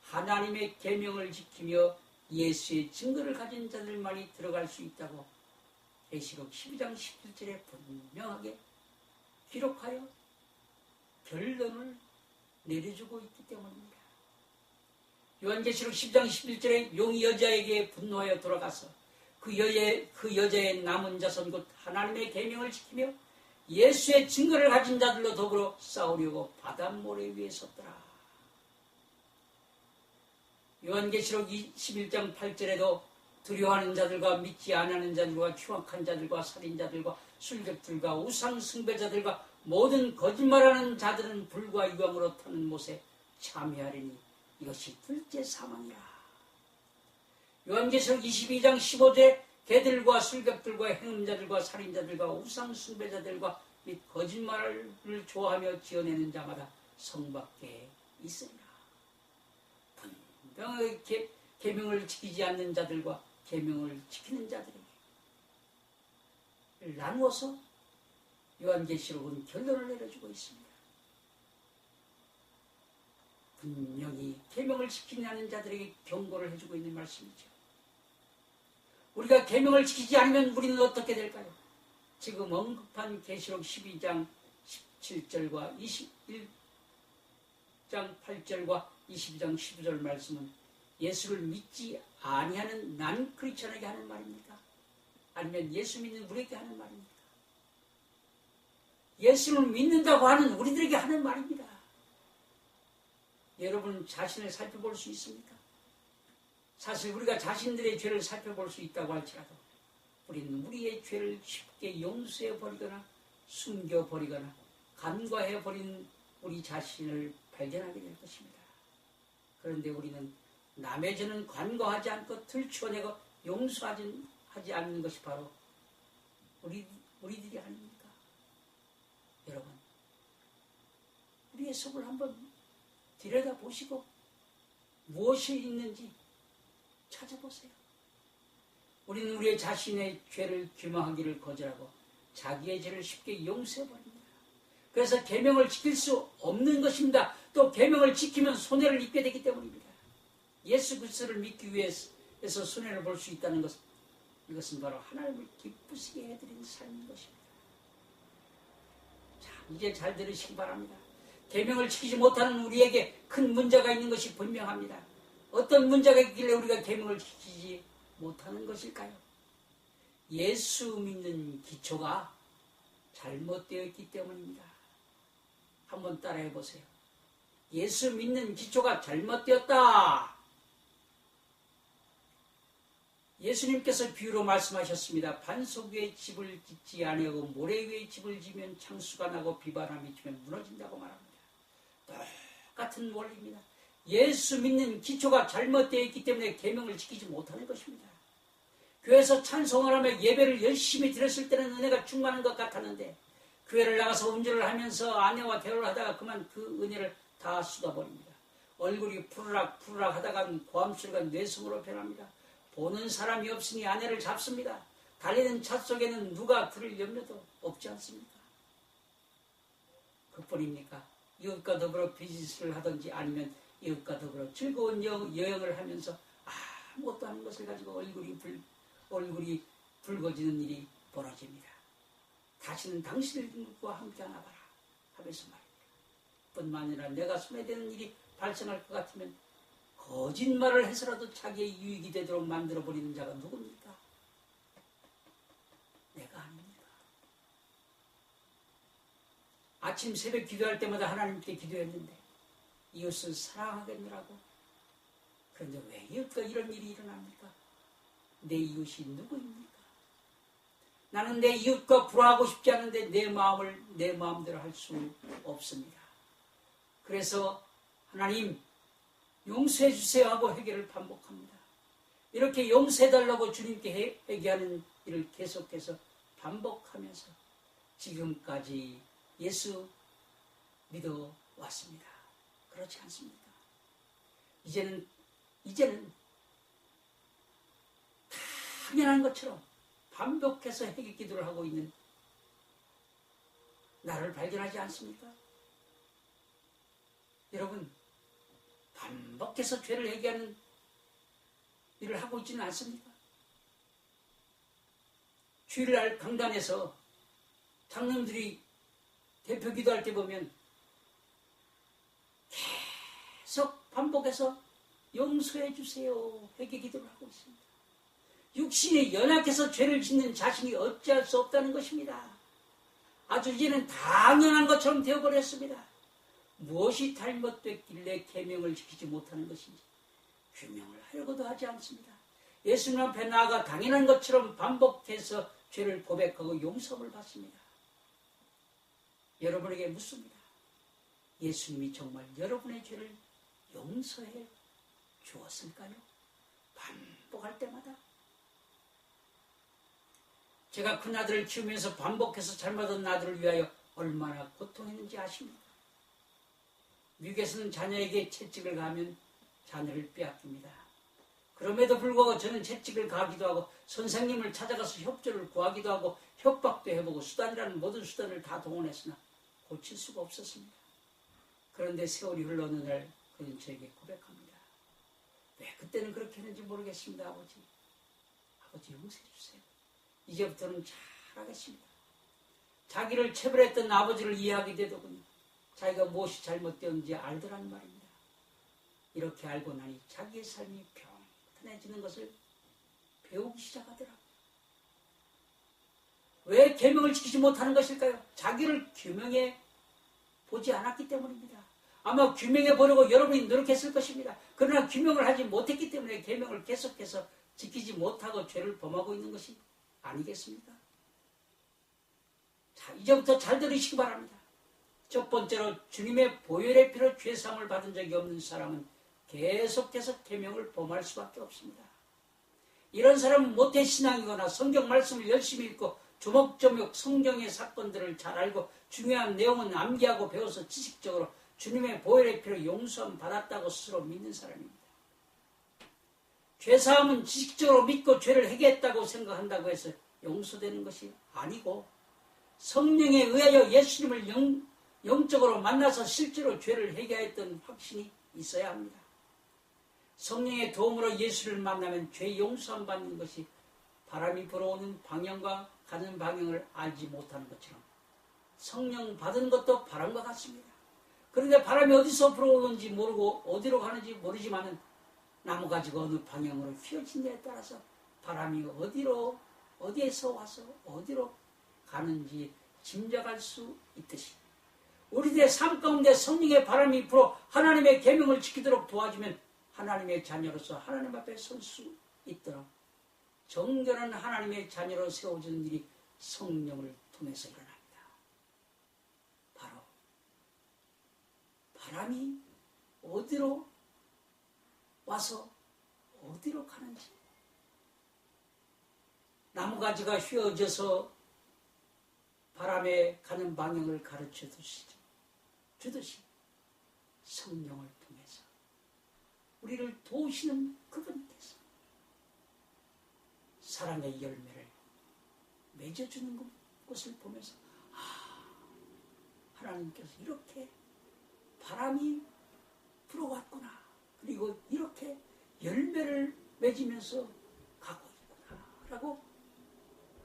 하나님의 계명을 지키며 예수의 증거를 가진 자들만이 들어갈 수 있다고 계시록 12장 17절에 분명하게 기록하여 결론을 내려주고 있기 때문입니다. 요한계시록 10장 11절에 용이 여자에게 분노하여 돌아가서 그 여자의 남은 자손 곧 하나님의 계명을 지키며 예수의 증거를 가진 자들로 더불어 싸우려고 바닷모래 위에 섰더라. 요한계시록 21장 8절에도 두려워하는 자들과 믿지 않는 자들과 흉악한 자들과 살인자들과 술객들과 우상 숭배자들과 모든 거짓말하는 자들은 불과 유황으로 타는 못에 참여하리니 이것이 둘째 사망이라. 요한계시록 22장 15절에 개들과 술객들과 행음자들과 살인자들과 우상 숭배자들과 및 거짓말을 좋아하며 지어내는 자마다 성 밖에 있으리라. 분명하게 계명을 지키지 않는 자들과 계명을 지키는 자들에게 나누어서 요한계시록은 결론을 내려주고 있습니다. 분명히 계명을 지키지 않는 자들에게 경고를 해주고 있는 말씀이죠. 우리가 계명을 지키지 않으면 우리는 어떻게 될까요? 지금 언급한 계시록 12장 17절과 21장 8절과 22장 12절 말씀은 예수를 믿지 아니하는 난 크리스천에게 하는 말입니까? 아니면 예수 믿는 우리에게 하는 말입니까? 예수를 믿는다고 하는 우리들에게 하는 말입니다. 여러분 자신을 살펴볼 수 있습니까? 사실 우리가 자신들의 죄를 살펴볼 수 있다고 할지라도 우리는 우리의 죄를 쉽게 용서해버리거나 숨겨버리거나 간과해버린 우리 자신을 발견하게 될 것입니다. 그런데 우리는 남의 죄는 간과하지 않고 들추어내고 용서하지 않는 것이 바로 우리들이 아닙니까? 여러분, 우리의 속을 한번 들여다보시고 무엇이 있는지 찾아보세요. 우리는 우리의 자신의 죄를 규명하기를 거절하고 자기의 죄를 쉽게 용서해버립니다. 그래서 계명을 지킬 수 없는 것입니다. 또 계명을 지키면 손해를 입게 되기 때문입니다. 예수 그리스도를 믿기 위해서 손해를 볼 수 있다는 것은 이것은 바로 하나님을 기쁘시게 해드리는 삶인 것입니다. 자, 이제 잘 들으시기 바랍니다. 계명을 지키지 못하는 우리에게 큰 문제가 있는 것이 분명합니다. 어떤 문제가 있길래 우리가 계명을 지키지 못하는 것일까요? 예수 믿는 기초가 잘못되어 있기 때문입니다. 한번 따라해 보세요. 예수 믿는 기초가 잘못되었다. 예수님께서 비유로 말씀하셨습니다. 반석 위에 집을 짓지 아니하고 모래 위에 집을 지면 창수가 나고 비바람이 치면 무너진다고 말합니다. 똑같은 원리입니다. 예수 믿는 기초가 잘못되어 있기 때문에 계명을 지키지 못하는 것입니다. 교회에서 찬송을 하며 예배를 열심히 드렸을 때는 은혜가 충만한 것 같았는데 교회를 나가서 운전을 하면서 아내와 대화를 하다가 그만 그 은혜를 다 쏟아버립니다. 얼굴이 푸르락 푸르락 하다가 고함소리가 뇌성으로 변합니다. 보는 사람이 없으니 아내를 잡습니다. 달리는 차 속에는 누가 들을 염려도 없지 않습니까? 그뿐입니까? 이웃과 더불어 비즈니스를 하든지 아니면 이웃과 더불어 즐거운 여행을 하면서 아무것도 아닌 것을 가지고 얼굴이 붉어지는 일이 벌어집니다. 다시는 당신과 함께하나 봐라 하면서 말입니다. 뿐만 아니라 내가 손해되는 일이 발생할 것 같으면 거짓말을 해서라도 자기의 유익이 되도록 만들어버리는 자가 누굽니까? 내가 아닙니다. 아침 새벽 기도할 때마다 하나님께 기도했는데 이웃을 사랑하겠느라고. 그런데 왜 이웃과 이런 일이 일어납니까? 내 이웃이 누구입니까? 나는 내 이웃과 불화하고 싶지 않은데 내 마음을 내 마음대로 할 수 없습니다. 그래서 하나님 용서해 주세요 하고 회개를 반복합니다. 이렇게 용서해달라고 주님께 회개하는 일을 계속해서 반복하면서 지금까지 예수 믿어 왔습니다. 그렇지 않습니까? 이제는 당연한 것처럼 반복해서 회개 기도를 하고 있는 나를 발견하지 않습니까? 여러분, 반복해서 죄를 회개하는 일을 하고 있지는 않습니까? 주일날 강단에서 장로님들이 대표 기도할 때 보면 계속 반복해서 용서해 주세요 회개 기도를 하고 있습니다. 육신이 연약해서 죄를 짓는 자신이 어찌할 수 없다는 것입니다. 아주 이제는 당연한 것처럼 되어버렸습니다. 무엇이 잘못됐길래 계명을 지키지 못하는 것인지 규명을 하려고도 하지 않습니다. 예수님 앞에 나아가 당연한 것처럼 반복해서 죄를 고백하고 용서를 받습니다. 여러분에게 묻습니다. 예수님이 정말 여러분의 죄를 용서해 주었을까요? 반복할 때마다. 제가 큰 아들을 키우면서 반복해서 잘못한 아들을 위하여 얼마나 고통했는지 아십니까? 미국에서는 자녀에게 채찍을 가하면 자녀를 빼앗깁니다. 그럼에도 불구하고 저는 채찍을 가하기도 하고 선생님을 찾아가서 협조를 구하기도 하고 협박도 해보고 수단이라는 모든 수단을 다 동원했으나 고칠 수가 없었습니다. 그런데 세월이 흘러 어느 날 그는 저에게 고백합니다. 왜 그때는 그렇게 했는지 모르겠습니다. 아버지 용서해 주세요. 이제부터는 잘하겠습니다. 자기를 체벌했던 아버지를 이해하게 되더군요. 자기가 무엇이 잘못되었는지 알더라는 말입니다. 이렇게 알고 나니 자기의 삶이 평탄해지는 것을 배우기 시작하더라고요. 왜 계명을 지키지 못하는 것일까요? 자기를 규명해 보지 않았기 때문입니다. 아마 규명해 보려고 여러분이 노력했을 것입니다. 그러나 규명을 하지 못했기 때문에 계명을 계속해서 지키지 못하고 죄를 범하고 있는 것이 아니겠습니까? 자, 이제부터 잘 들으시기 바랍니다. 첫 번째로 주님의 보혈의 피로 죄사함을 받은 적이 없는 사람은 계속해서 계명을 범할 수밖에 없습니다. 이런 사람은 모태신앙이거나 성경 말씀을 열심히 읽고 조목조목 성경의 사건들을 잘 알고 중요한 내용은 암기하고 배워서 지식적으로 주님의 보혈의 피로 용서함 받았다고 스스로 믿는 사람입니다. 죄사함은 지식적으로 믿고 죄를 회개했다고 생각한다고 해서 용서되는 것이 아니고 성령에 의하여 예수님을 영적으로 만나서 실제로 죄를 회개했던 확신이 있어야 합니다. 성령의 도움으로 예수를 만나면 죄 용서함 받는 것이 바람이 불어오는 방향과 가는 방향을 알지 못하는 것처럼 성령 받은 것도 바람과 같습니다. 그런데 바람이 어디서 불어오는지 모르고 어디로 가는지 모르지만은 나무가지가 어느 방향으로 휘어진다에 따라서 바람이 어디에서 와서 어디로 가는지 짐작할 수 있듯이 우리들의 삶 가운데 성령의 바람이 불어 하나님의 계명을 지키도록 도와주면 하나님의 자녀로서 하나님 앞에 설 수 있도록 정결한 하나님의 자녀로 세워지는 일이 성령을 통해서 일어납니다. 바로 바람이 어디로 와서 어디로 가는지 나무가지가 휘어져서 바람에 가는 방향을 가르쳐 주듯이 성령을 통해서 우리를 도우시는 그분께서 사랑의 열매를 맺어주는 것을 보면서 하나님께서 이렇게 바람이 불어왔구나. 그리고 이렇게 열매를 맺으면서 가고 있구나 라고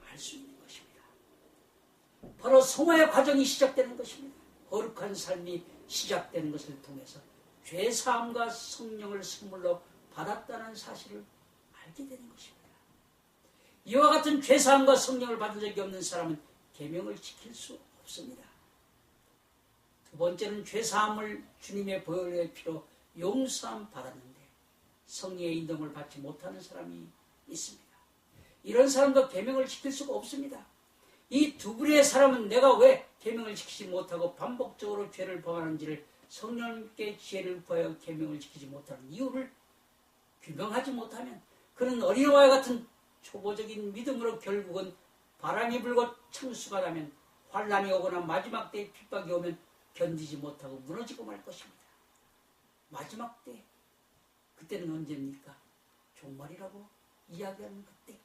알 수 있는 것입니다. 바로 성화의 과정이 시작되는 것입니다. 거룩한 삶이 시작되는 것을 통해서 죄사함과 성령을 선물로 받았다는 사실을 알게 되는 것입니다. 이와 같은 죄사함과 성령을 받은 적이 없는 사람은 계명을 지킬 수 없습니다. 두 번째는 죄사함을 주님의 보혈의 피로 용서함 받았는데 성령의 인도를 받지 못하는 사람이 있습니다. 이런 사람도 계명을 지킬 수가 없습니다. 이 두 부류의 사람은 내가 왜 계명을 지키지 못하고 반복적으로 죄를 범하는지를 성령님께 지혜를 구하여 계명을 지키지 못하는 이유를 규명하지 못하면 그는 어린아이와 같은 초보적인 믿음으로 결국은 바람이 불고 창수가 나면 환란이 오거나 마지막 때에 핍박이 오면 견디지 못하고 무너지고 말 것입니다. 마지막 때, 그때는 언제입니까? 종말이라고 이야기하는 그때.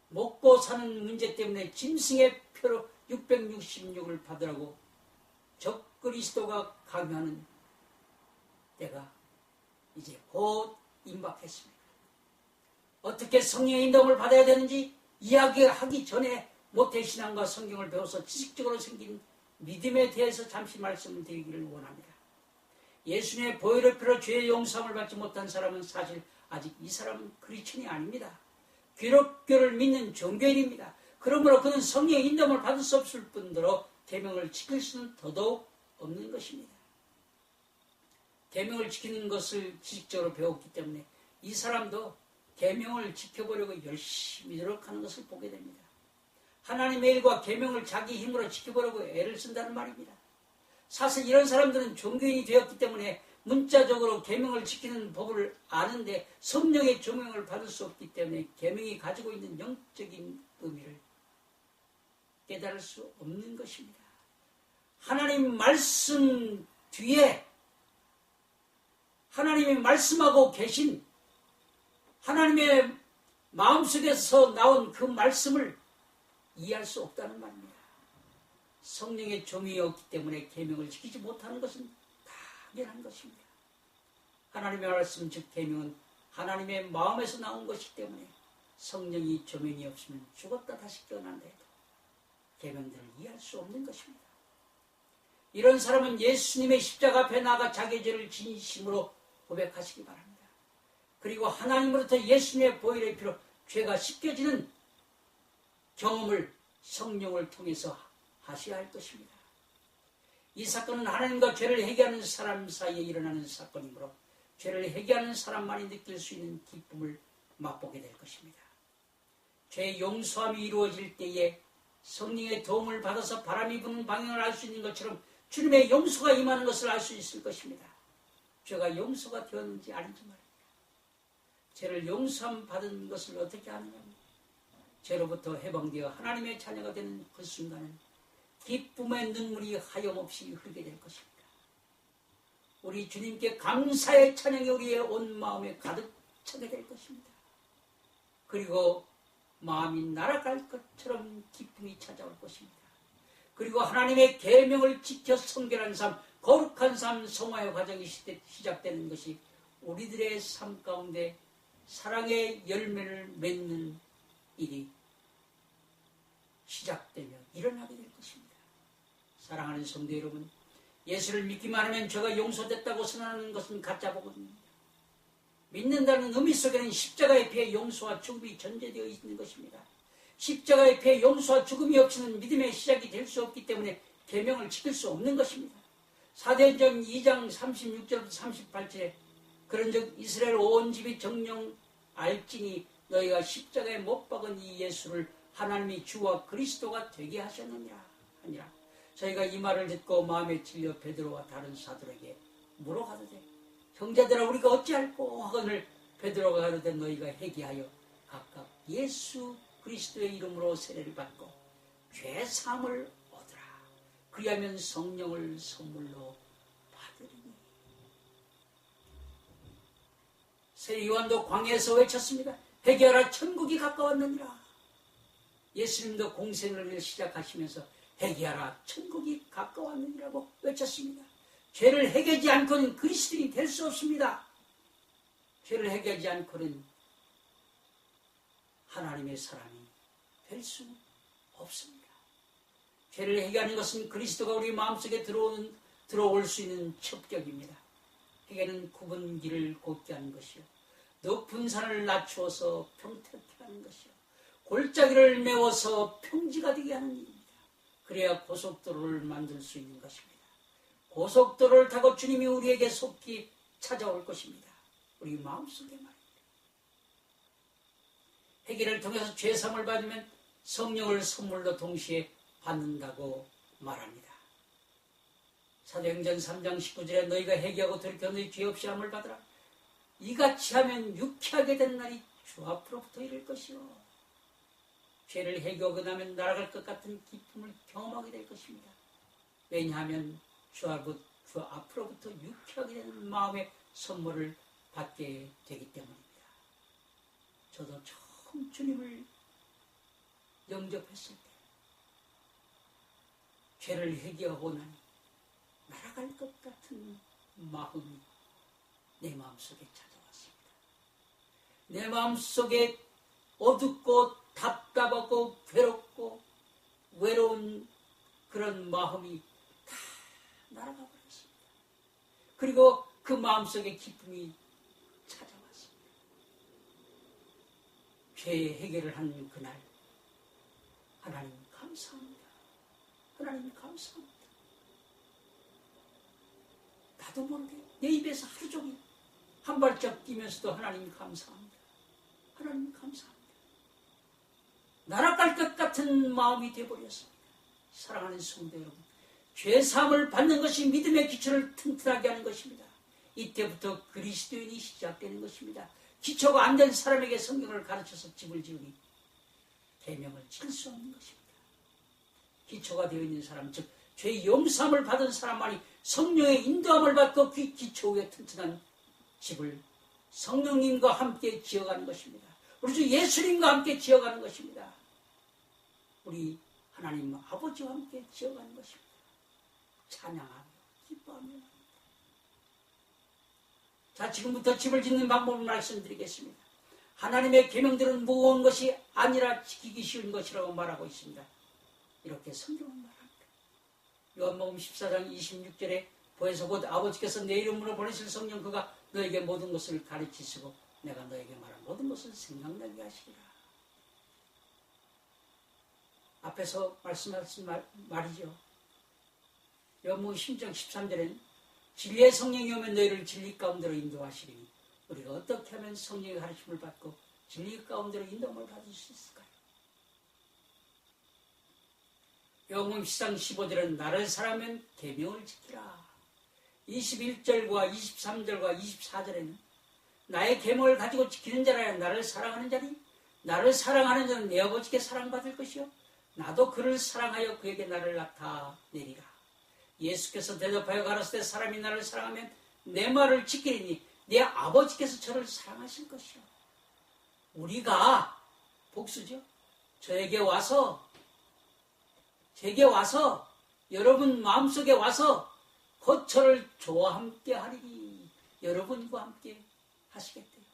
먹고 사는 문제 때문에 짐승의 표로 666을 받으라고 적그리스도가 강요하는 때가 이제 곧 임박했습니다. 어떻게 성령의 인도를 받아야 되는지 이야기하기 전에 모태신앙과 성경을 배워서 지식적으로 생긴 믿음에 대해서 잠시 말씀을 드리기를 원합니다. 예수님의 보혈의 피로 죄의 용서함을 받지 못한 사람은 사실 아직 이 사람은 크리스천이 아닙니다. 기독교를 믿는 종교인입니다. 그러므로 그는 성령의 인도를 받을 수 없을 뿐더러 계명을 지킬 수는 더더욱 없는 것입니다. 계명을 지키는 것을 지식적으로 배웠기 때문에 이 사람도 계명을 지켜보려고 열심히 노력하는 것을 보게 됩니다. 하나님의 일과 계명을 자기 힘으로 지켜보려고 애를 쓴다는 말입니다. 사실 이런 사람들은 종교인이 되었기 때문에 문자적으로 계명을 지키는 법을 아는데 성령의 조명을 받을 수 없기 때문에 계명이 가지고 있는 영적인 의미를 깨달을 수 없는 것입니다. 하나님 말씀 뒤에 하나님이 말씀하고 계신 하나님의 마음속에서 나온 그 말씀을 이해할 수 없다는 말입니다. 성령의 종이었기 때문에 계명을 지키지 못하는 것은 당연한 것입니다. 하나님의 말씀 즉 계명은 하나님의 마음에서 나온 것이기 때문에 성령이 조명이 없으면 죽었다 다시 깨어난다 해도 계명들을 이해할 수 없는 것입니다. 이런 사람은 예수님의 십자가 앞에 나가 자기의 죄를 진심으로 고백하시기 바랍니다. 그리고 하나님으로부터 예수님의 보혈의 피로 죄가 씻겨지는 경험을 성령을 통해서 하셔야 할 것입니다. 이 사건은 하나님과 죄를 회개하는 사람 사이에 일어나는 사건이므로 죄를 회개하는 사람만이 느낄 수 있는 기쁨을 맛보게 될 것입니다. 죄 용서함이 이루어질 때에 성령의 도움을 받아서 바람이 부는 방향을 알 수 있는 것처럼 주님의 용서가 임하는 것을 알 수 있을 것입니다. 죄가 용서가 되었는지 아닌지 말입니다. 죄를 용서함 받은 것을 어떻게 아느냐? 죄로부터 해방되어 하나님의 자녀가 되는 그 순간은 기쁨의 눈물이 하염없이 흐르게 될 것입니다. 우리 주님께 감사의 찬양이 우리의 온 마음에 가득 차게 될 것입니다. 그리고 마음이 날아갈 것처럼 기쁨이 찾아올 것입니다. 그리고 하나님의 계명을 지켜 성결한 삶, 거룩한 삶, 성화의 과정이 시작되는 것이 우리들의 삶 가운데 사랑의 열매를 맺는 일이 시작되며 일어나게 될 것입니다. 사랑하는 성도 여러분, 예수를 믿기만 하면 죄가 용서됐다고 선언하는 것은 가짜 복음입니다. 믿는다는 의미 속에는 십자가의 피해 용서와 죽음이 전제되어 있는 것입니다. 십자가의 피해 용서와 죽음이 없이는 믿음의 시작이 될 수 없기 때문에 계명을 지킬 수 없는 것입니다. 사도행전 2장 36절부터 38절에 그런즉 이스라엘 온 집이 정령 알지니 너희가 십자가에 못 박은 이 예수를 하나님이 주와 그리스도가 되게 하셨느니라 하니라. 저희가 이 말을 듣고 마음에 찔려 베드로와 다른 사도에게 물어가로되 형제들아 우리가 어찌할꼬 하거늘 베드로가 가로되 너희가 회개하여 각각 예수 그리스도의 이름으로 세례를 받고 죄 사함을 얻으라. 그리하면 성령을 선물로 받으리니. 새 요한도 광야에서 외쳤습니다. 회개하라 천국이 가까웠느니라. 예수님도 공생을 시작하시면서 회개하라 천국이 가까웠느니라고 외쳤습니다. 죄를 해결하지 않고는 그리스도인이 될 수 없습니다. 죄를 해결하지 않고는 하나님의 사람이 될 수 없습니다. 죄를 해결하는 것은 그리스도가 우리 마음속에 들어올 수 있는 첩격입니다. 회개는 굽은 길을 곧게 하는 것이요 높은 산을 낮추어서 평택케 하는 것이요 골짜기를 메워서 평지가 되게 하는 일입니다. 그래야 고속도로를 만들 수 있는 것입니다. 고속도로를 타고 주님이 우리에게 속히 찾아올 것입니다. 우리 마음속에 말입니다. 회개를 통해서 죄사함을 받으면 성령을 선물로 동시에 받는다고 말합니다. 사도행전 3장 19절에 너희가 회개하고 돌이켜 너희 죄 없이 함을 받으라. 이같이 하면 유쾌하게 된 날이 주 앞으로부터 이를 것이요. 죄를 해결하고 나면 날아갈 것 같은 기쁨을 경험하게 될 것입니다. 왜냐하면 주 앞으로부터 유쾌하게 되는 마음의 선물을 받게 되기 때문입니다. 저도 처음 주님을 영접했을 때 죄를 해결하고 나니 날아갈 것 같은 마음이 내 마음속에 찾아왔습니다. 내 마음속에 어둡고 답답하고 괴롭고 외로운 그런 마음이 다 날아가 버렸습니다. 그리고 그 마음속에 기쁨이 찾아왔습니다. 죄의 해결을 한 그날 하나님 감사합니다. 하나님 감사합니다. 나도 모르게 내 입에서 하루 종일 한 발짝 뛰면서도 하나님 감사합니다. 하나님 감사합니다. 날아갈 것 같은 마음이 되어버렸습니다. 사랑하는 성도 여러분, 죄사함을 받는 것이 믿음의 기초를 튼튼하게 하는 것입니다. 이때부터 그리스도인이 시작되는 것입니다. 기초가 안 된 사람에게 성경을 가르쳐서 집을 지으니 계명을 지킬 수 없는 것입니다. 기초가 되어 있는 사람, 즉 죄 용서함을 받은 사람만이 성령의 인도함을 받고 그 기초 위에 튼튼한 집을 성령님과 함께 지어가는 것입니다. 우리 주 예수님과 함께 지어가는 것입니다. 우리 하나님 아버지와 함께 지어가는 것입니다. 찬양하며 기뻐하며. 자, 지금부터 집을 짓는 방법을 말씀드리겠습니다. 하나님의 계명들은 무거운 것이 아니라 지키기 쉬운 것이라고 말하고 있습니다. 이렇게 성경은 말합니다. 요한복음 14장 26절에 보혜사 곧 아버지께서 내 이름으로 보내실 성령 그가 너에게 모든 것을 가르치시고 내가 너에게 말한 모든 것을 생각나게 하시리라. 앞에서 말씀하신 말이죠. 요한복음 10장 13절에는 진리의 성령이 오면 너희를 진리 가운데로 인도하시리니 우리가 어떻게 하면 성령의 가르침을 받고 진리 가운데로 인도함을 받을 수 있을까요? 요한복음 10장 15절은 나를 사랑하면 계명을 지키라. 21절과 23절과 24절에는 나의 계명을 가지고 지키는 자라야 나를 사랑하는 자니 나를 사랑하는 자는 내 아버지께 사랑받을 것이요 나도 그를 사랑하여 그에게 나를 나타내리라. 예수께서 대답하여 가라사대 사람이 나를 사랑하면 내 말을 지키리니 내 아버지께서 저를 사랑하실 것이요. 우리가 복수죠. 제게 와서 여러분 마음속에 와서 곧 저를 저와 함께 하리니 여러분과 함께 하시겠대요.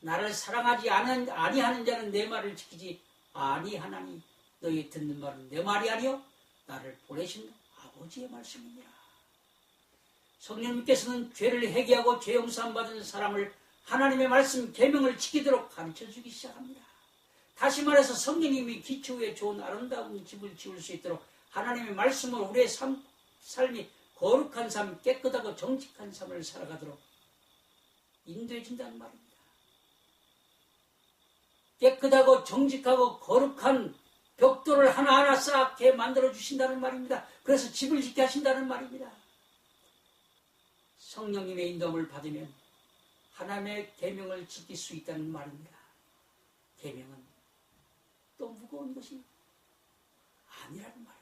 나를 사랑하지 아니하는 자는 내 말을 지키지 아니하나니 너희 듣는 말은 내 말이 아니요 나를 보내신 아버지의 말씀이니라. 성령님께서는 죄를 회개하고 죄 용서함 받은 사람을 하나님의 말씀 계명을 지키도록 가르쳐주기 시작합니다. 다시 말해서 성령님이 기초 위에 좋은 아름다운 집을 지을 수 있도록 하나님의 말씀으로 우리의 삶이 거룩한 삶, 깨끗하고 정직한 삶을 살아가도록 인도해 준다는 말입니다. 깨끗하고 정직하고 거룩한 벽돌을 하나하나 쌓게 만들어 주신다는 말입니다. 그래서 집을 짓게 하신다는 말입니다. 성령님의 인도함을 받으면 하나님의 계명을 지킬 수 있다는 말입니다. 계명은 또 무거운 것이 아니라는 말입니다.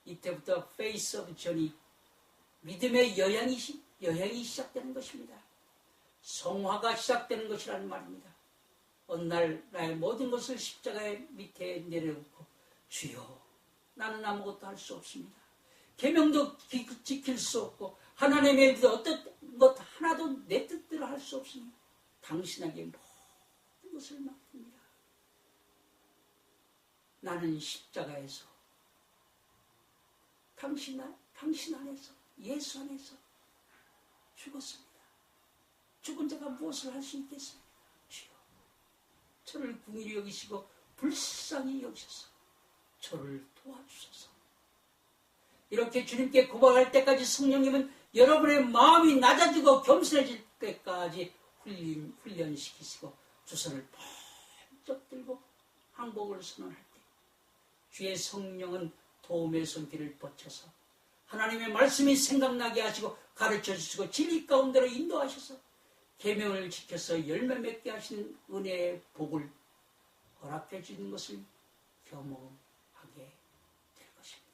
이때부터 페이스 오브 전이 믿음의 여행이 시작되는 것입니다. 성화가 시작되는 것이라는 말입니다. 어느 날 나의 모든 것을 십자가의 밑에 내려놓고 주여 나는 아무것도 할 수 없습니다. 계명도 지킬 수 없고 하나님의 어떤 것 하나도 내 뜻대로 할 수 없으니 당신에게 모든 것을 맡깁니다. 나는 십자가에서 당신 안에서 예수 안에서 죽었습니다. 죽은 자가 무엇을 할 수 있겠습니까? 주여 저를 긍휼히 여기시고 불쌍히 여기셔서 저를 도와주소서. 이렇게 주님께 고백할 때까지 성령님은 여러분의 마음이 낮아지고 겸손해질 때까지 훈련시키시고 두 손을 번쩍 들고 항복을 선언할 때 주의 성령은 도움의 손길을 뻗쳐서 하나님의 말씀이 생각나게 하시고 가르쳐 주시고 진리 가운데로 인도하셔서 계명을 지켜서 열매 맺게 하시는 은혜의 복을 허락해 주는 것을 경험하게 될 것입니다.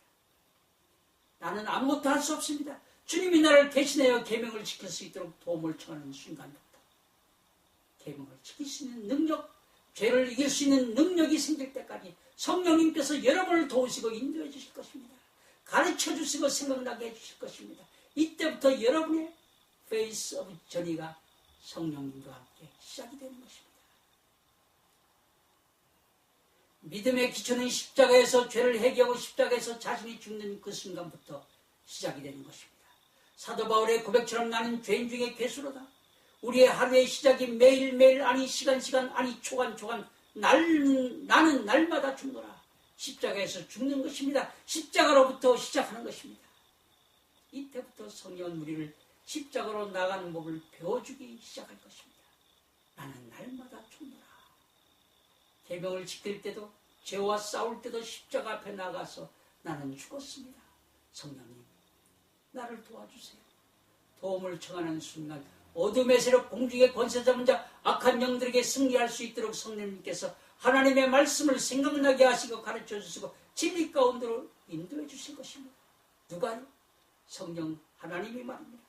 나는 아무것도 할 수 없습니다. 주님이 나를 대신하여 계명을 지킬 수 있도록 도움을 청하는 순간부터 계명을 지킬 수 있는 능력, 죄를 이길 수 있는 능력이 생길 때까지 성령님께서 여러분을 도우시고 인도해 주실 것입니다. 가르쳐 주시고 생각나게 해 주실 것입니다. 이때부터 여러분의 페이스 오브 저니가 성령님과 함께 시작이 되는 것입니다. 믿음의 기초는 십자가에서 죄를 해결하고 십자가에서 자신이 죽는 그 순간부터 시작이 되는 것입니다. 사도 바울의 고백처럼 나는 죄인 중에 괴수로다. 우리의 하루의 시작이 매일매일 아니 시간 아니 초간 나는 날마다 죽노라. 십자가에서 죽는 것입니다. 십자가로부터 시작하는 것입니다. 이때부터 성령은 우리를 십자가로 나가는 법을 배워주기 시작할 것입니다. 나는 날마다 죽노라. 계명을 지킬 때도 죄와 싸울 때도 십자가 앞에 나가서 나는 죽었습니다. 성령님 나를 도와주세요. 도움을 청하는 순간 어둠의 세력 공중의 권세 잡은 자 악한 영들에게 승리할 수 있도록 성령님께서 하나님의 말씀을 생각나게 하시고 가르쳐 주시고 진리 가운데로 인도해 주실 것입니다. 누가요? 성령 하나님이 말입니다.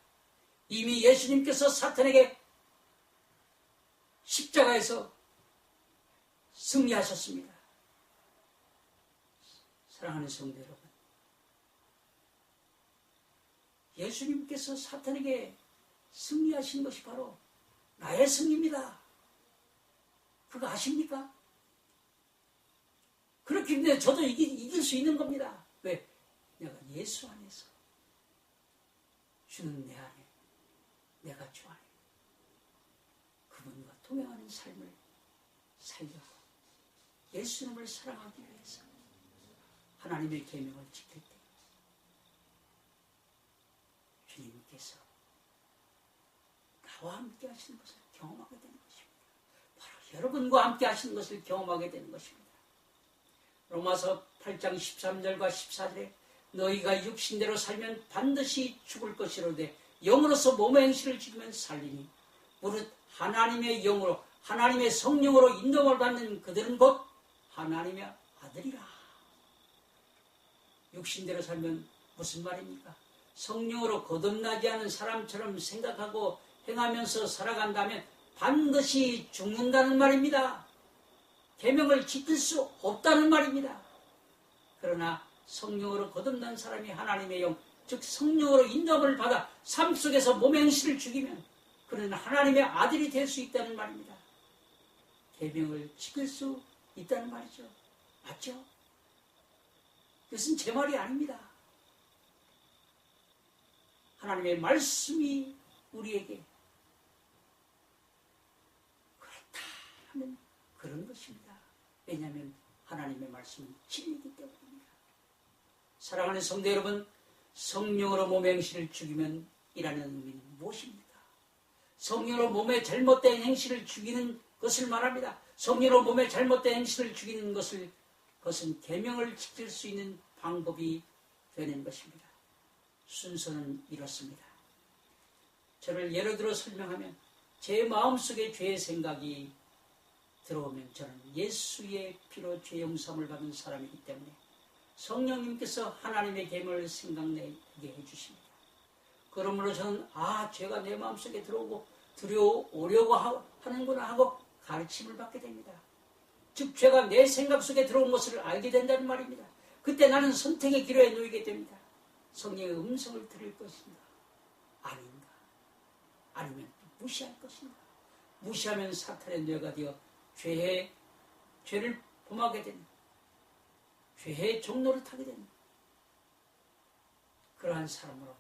이미 예수님께서 사탄에게 십자가에서 승리하셨습니다. 사랑하는 성도 여러분, 예수님께서 사탄에게 승리하신 것이 바로 나의 승리입니다. 그거 아십니까? 그렇기 때문에 저도 이길 수 있는 겁니다. 왜? 내가 예수 안에서 주는 내 안에 내가 주 안에 그분과 동행하는 삶을 살려고 예수님을 사랑하기 위해서 하나님의 계명을 지킬 때 주님께서 나와 함께 하시는 것을 경험하게 되는 것입니다. 바로 여러분과 함께 하시는 것을 경험하게 되는 것입니다. 로마서 8장 13절과 14절에 너희가 육신대로 살면 반드시 죽을 것이로되 영으로서 몸의 행실을 지키면 살리니 무릇 하나님의 영으로 하나님의 성령으로 인도를 받는 그들은 곧 하나님의 아들이라. 육신대로 살면 무슨 말입니까? 성령으로 거듭나지 않은 사람처럼 생각하고 행하면서 살아간다면 반드시 죽는다는 말입니다. 계명을 지킬 수 없다는 말입니다. 그러나 성령으로 거듭난 사람이 하나님의 영, 즉 성령으로 인도함을 받아 삶 속에서 몸의 행실을 죽이면 그는 하나님의 아들이 될 수 있다는 말입니다. 계명을 지킬 수 있다는 말이죠. 맞죠? 그것은 제 말이 아닙니다. 하나님의 말씀이 우리에게 그렇다 하는 그런 것입니다. 왜냐하면 하나님의 말씀은 진리이기 때문입니다. 사랑하는 성도 여러분, 성령으로 몸의 행실을 죽이면 이라는 의미는 무엇입니까? 성령으로 몸의 잘못된 행실을 죽이는 것을 말합니다. 성령으로 몸의 잘못된 행실을 죽이는 그것은 계명을 지킬 수 있는 방법이 되는 것입니다. 순서는 이렇습니다. 저를 예를 들어 설명하면 제 마음속에 죄의 생각이 들어오면 저는 예수의 피로 죄 용서함을 받은 사람이기 때문에 성령님께서 하나님의 계명을 생각나게 해주십니다. 그러므로 저는 죄가 내 마음속에 들어오려고 하는구나 하고 가르침을 받게 됩니다. 즉 죄가 내 생각 속에 들어온 것을 알게 된다는 말입니다. 그때 나는 선택의 기로에 놓이게 됩니다. 성령의 음성을 들을 것인가 아닌가, 아니면 무시할 것인가. 무시하면 사탄의 뇌가 되어 죄를 범하게 되는, 죄의 종로를 타게 되는 그러한 사람으로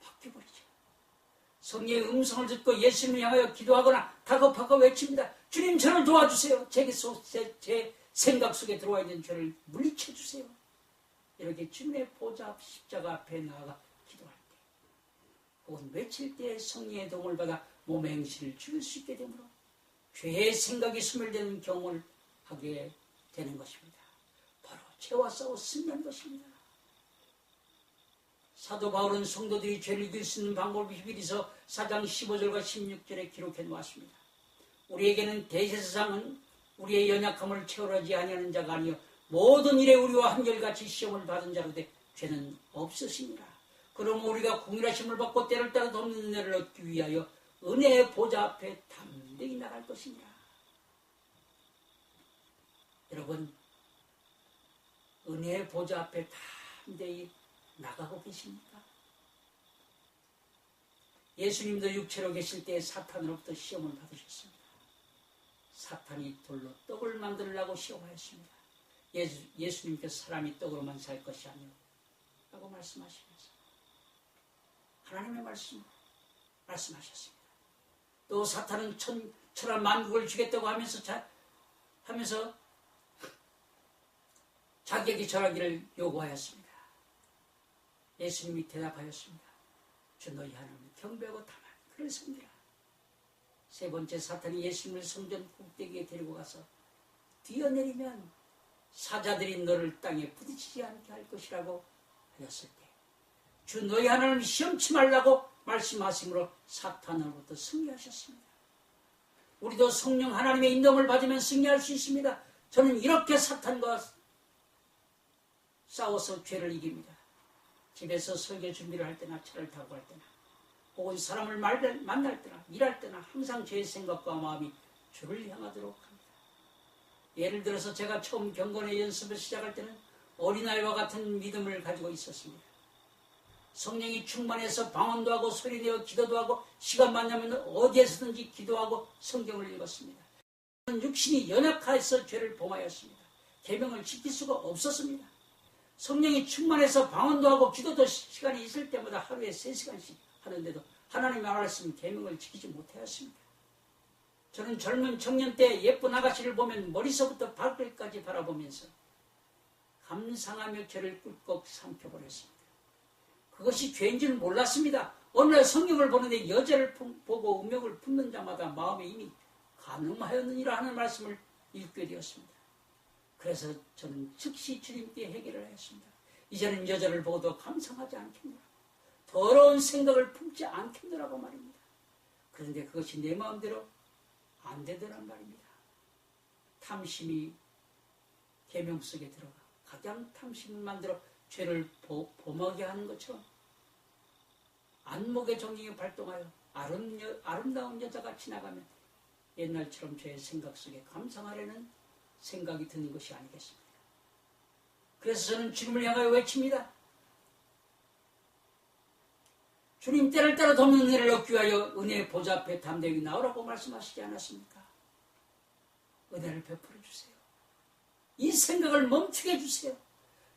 바뀌어버리죠. 성령의 음성을 듣고 예수님을 향하여 기도하거나 다급하고 외칩니다. 주님, 저를 도와주세요. 제 생각 속에 들어와 있는 죄를 물리쳐주세요. 이렇게 주님의 보좌 앞 십자가 앞에 나아가 기도할 때, 혹은 외칠 때 성령의 도움을 받아 몸의 행실을 죽일 수 있게 되므로 죄의 생각이 소멸되는 경험을 하게 되는 것입니다. 바로 죄와 싸워 승리하는 것입니다. 사도 바울은 성도들이 죄를 이길 수 있는 방법을 히브리서 4장 15절과 16절에 기록해 놓았습니다. 우리에게는 대제사장은 우리의 연약함을 채우려지 아니하는 자가 아니요 모든 일에 우리와 한결같이 시험을 받은 자로되 죄는 없으시니라. 그러므로 우리가 공의하심을 받고 때를 따라 돕는 은혜를 얻기 위하여 은혜의 보좌 앞에 담대히 나갈 것이니라. 여러분, 은혜의 보좌 앞에 담대히 나가고 계십니까? 예수님도 육체로 계실 때 사탄으로부터 시험을 받으셨습니다. 사탄이 돌로 떡을 만들려고 시험하였습니다. 예수님께서 사람이 떡으로만 살 것이 아니라고 말씀하시면서 하나님의 말씀하셨습니다. 또 사탄은 천하 만국을 주겠다고 하면서 자기에게 절하기를 요구하였습니다. 예수님이 대답하였습니다. 주 너희 하나님을 경배하고 다만 그를 섬기라. 세 번째, 사탄이 예수님을 성전 꼭대기에 데리고 가서 뛰어내리면 사자들이 너를 땅에 부딪히지 않게 할 것이라고 하였을 때, 주 너희 하나님을 시험치 말라고 말씀하심으로 사탄으로부터 승리하셨습니다. 우리도 성령 하나님의 인도를 받으면 승리할 수 있습니다. 저는 이렇게 사탄과 싸워서 죄를 이깁니다. 집에서 설교 준비를 할 때나 차를 타고 할 때나 혹은 사람을 만날 때나 일할 때나 항상 죄의 생각과 마음이 주를 향하도록 합니다. 예를 들어서 제가 처음 경건의 연습을 시작할 때는 어린아이와 같은 믿음을 가지고 있었습니다. 성령이 충만해서 방언도 하고 소리내어 기도도 하고 시간만 나면 어디에서든지 기도하고 성경을 읽었습니다. 저는 육신이 연약해서 죄를 범하였습니다. 계명을 지킬 수가 없었습니다. 성령이 충만해서 방언도 하고 기도도 시간이 있을 때마다 하루에 3시간씩 하는데도 하나님의 말씀 계명을 지키지 못하였습니다. 저는 젊은 청년 때 예쁜 아가씨를 보면 머리서부터 발끝까지 바라보면서 감상하며 죄를 꿀꺽 삼켜버렸습니다. 그것이 죄인지는 몰랐습니다. 어느 날 성경을 보는데 여자를 보고 운명을 품는 자마다 마음에 이미 가늠하였느니라 하는 말씀을 읽게 되었습니다. 그래서 저는 즉시 주님께 해결을 했습니다. 이제는 여자를 보고도 감상하지 않겠노라. 더러운 생각을 품지 않겠노라고 말입니다. 그런데 그것이 내 마음대로 안 되더란 말입니다. 탐심이 계명 속에 들어가 가장 탐심을 만들어 죄를 범하게 하는 것처럼 안목의 정령이 발동하여 아름다운 여자가 지나가면 옛날처럼 죄의 생각 속에 감상하려는 생각이 드는 것이 아니겠습니까? 그래서 저는 주님을 향하여 외칩니다. 주님 때를 따라 돕는 은혜를 얻기 위하여 은혜의 보좌 앞에 담대히 나오라고 말씀하시지 않았습니까? 은혜를 베풀어 주세요. 이 생각을 멈추게 해주세요.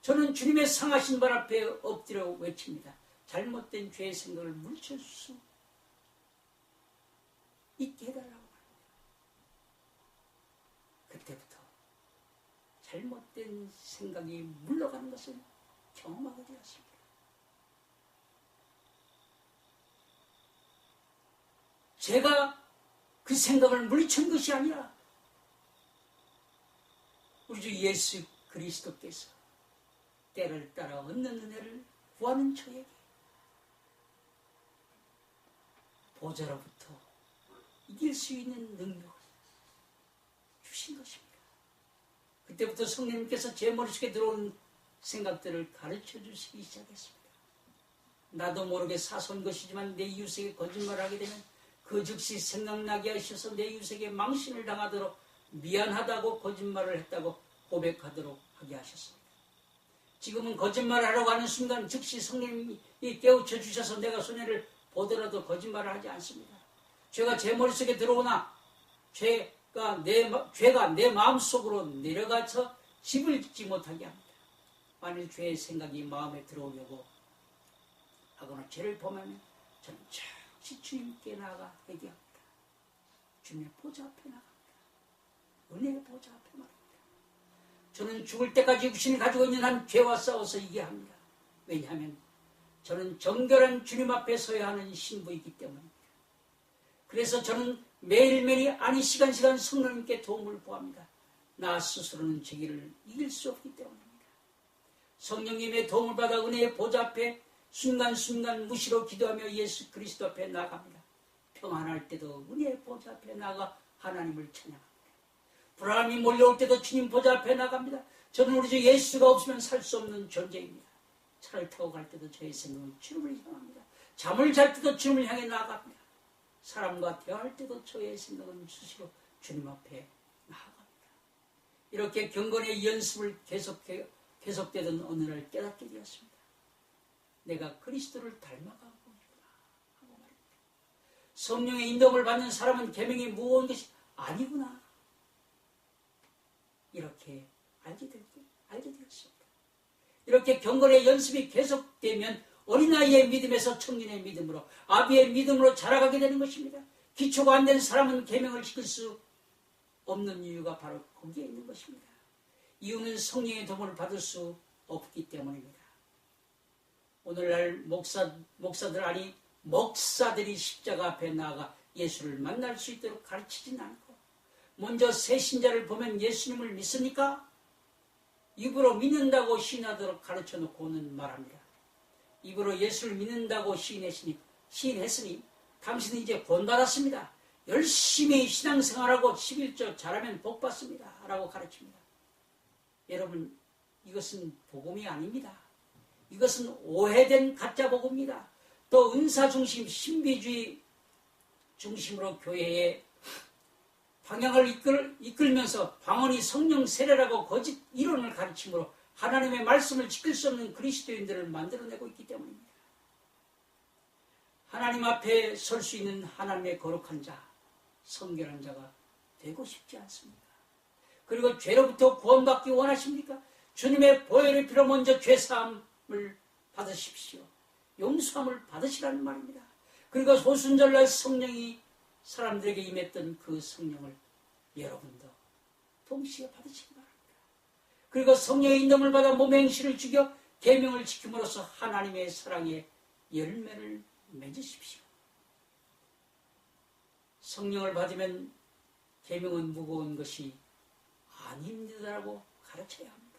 저는 주님의 상하신 발 앞에 엎드려 외칩니다. 잘못된 죄의 생각을 물리칠 수 있게 해달라고 합니다. 그때부터 잘못된 생각이 물러가는 것을 경험하게 되었습니다. 제가 그 생각을 물리친 것이 아니라 우리 주 예수 그리스도께서 때를 따라 얻는 은혜를 구하는 저에게 보좌로부터 이길 수 있는 능력을 주신 것입니다. 그때부터 성령님께서 제 머릿속에 들어오는 생각들을 가르쳐 주시기 시작했습니다. 나도 모르게 사소한 것이지만 내 이웃에게 거짓말을 하게 되면 그 즉시 생각나게 하셔서 내 이웃에게 망신을 당하도록 미안하다고 거짓말을 했다고 고백하도록 하게 하셨습니다. 지금은 거짓말을 하려고 하는 순간 즉시 성령님이 깨우쳐 주셔서 내가 손해를 보더라도 거짓말을 하지 않습니다. 죄가 제 머릿속에 들어오나 죄가 내 마음속으로 내려가서 집을 짓지 못하게 합니다. 만일 죄의 생각이 마음에 들어오려고 하거나 죄를 범하면 저는 즉시 주님께 나아가 회개합니다. 주님의 보좌 앞에 나갑니다. 은혜의 보좌 앞에 말합니다. 저는 죽을 때까지 육신을 가지고 있는 한 죄와 싸워서 이겨야 합니다. 왜냐하면 저는 정결한 주님 앞에 서야 하는 신부이기 때문입니다. 그래서 저는 매일매일 아니 시간 성령님께 도움을 구합니다. 나 스스로는 제 길을 이길 수 없기 때문입니다. 성령님의 도움을 받아 은혜의 보좌 앞에 순간순간 무시로 기도하며 예수 그리스도 앞에 나갑니다. 평안할 때도 은혜의 보좌 앞에 나가 하나님을 찬양합니다. 불안함이 몰려올 때도 주님 보좌 앞에 나갑니다. 저는 우리 주 예수가 없으면 살 수 없는 존재입니다. 차를 타고 갈 때도 저의 생각은 주님을 향합니다. 잠을 잘 때도 주님을 향해 나아갑니다. 사람과 대화할 때도 저의 생각은 수시로 주님 앞에 나아갑니다. 이렇게 경건의 연습을 계속되던 어느 날 깨닫게 되었습니다. 내가 그리스도를 닮아가고 있구나 하고 말입니다. 성령의 인도를 받는 사람은 계명이 무거운 것이 아니구나. 이렇게 알게 되었습니다. 이렇게 경건의 연습이 계속되면 어린아이의 믿음에서 청년의 믿음으로 아비의 믿음으로 자라가게 되는 것입니다. 기초가 안 된 사람은 계명을 지킬 수 없는 이유가 바로 거기에 있는 것입니다. 이유는 성령의 도움을 받을 수 없기 때문입니다. 오늘날 목사들이 십자가 앞에 나아가 예수를 만날 수 있도록 가르치진 않고 먼저 새 신자를 보면 예수님을 믿습니까? 입으로 믿는다고 시인하도록 가르쳐놓고 오는 말합니다. 입으로 예수를 믿는다고 시인했으니 당신은 이제 구원받았습니다. 열심히 신앙생활하고 11조 잘하면 복받습니다. 라고 가르칩니다. 여러분, 이것은 복음이 아닙니다. 이것은 오해된 가짜 복음입니다. 또 은사 중심, 신비주의 중심으로 교회의 방향을 이끌면서 방언이 성령 세례라고 거짓 이론을 가르침으로 하나님의 말씀을 지킬 수 없는 그리스도인들을 만들어내고 있기 때문입니다. 하나님 앞에 설 수 있는 하나님의 거룩한 자, 성결한 자가 되고 싶지 않습니다. 그리고 죄로부터 구원받기 원하십니까? 주님의 보혈의 피로 먼저 죄사함을 받으십시오. 용서함을 받으시라는 말입니다. 그리고 오순절날 성령이 사람들에게 임했던 그 성령을 여러분도 동시에 받으시기 바랍니다. 그리고 성령의 인도를 받아 몸의 행실을 죽여 계명을 지킴으로써 하나님의 사랑의 열매를 맺으십시오. 성령을 받으면 계명은 무거운 것이 아닙니다라고 가르쳐야 합니다.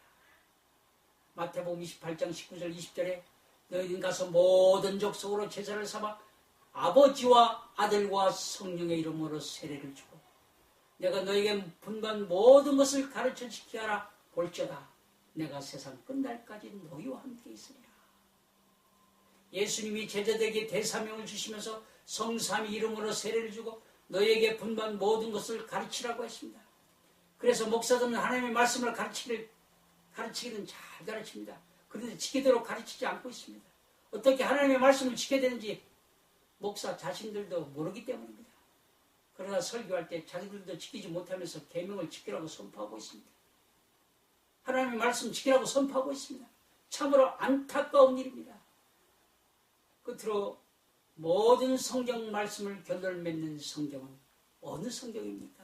마태복음 28장 19절 20절에 너희는 가서 모든 족속으로 제사를 삼아 아버지와 아들과 성령의 이름으로 세례를 주고 내가 너에게 분반 모든 것을 가르쳐 지키게 하라 볼지어다 내가 세상 끝날까지 너희와 함께 있으리라. 예수님이 제자들에게 대사명을 주시면서 성삼위 이름으로 세례를 주고 너희에게 분반 모든 것을 가르치라고 했습니다. 그래서 목사들은 하나님의 말씀을 가르치기는 잘 가르칩니다. 그런데 지키도록 가르치지 않고 있습니다. 어떻게 하나님의 말씀을 지켜야 되는지 목사 자신들도 모르기 때문입니다. 그러나 설교할 때 자기들도 지키지 못하면서 계명을 지키라고 선포하고 있습니다. 하나님의 말씀 지키라고 선포하고 있습니다. 참으로 안타까운 일입니다. 끝으로 모든 성경 말씀을 결론을 맺는 성경은 어느 성경입니까?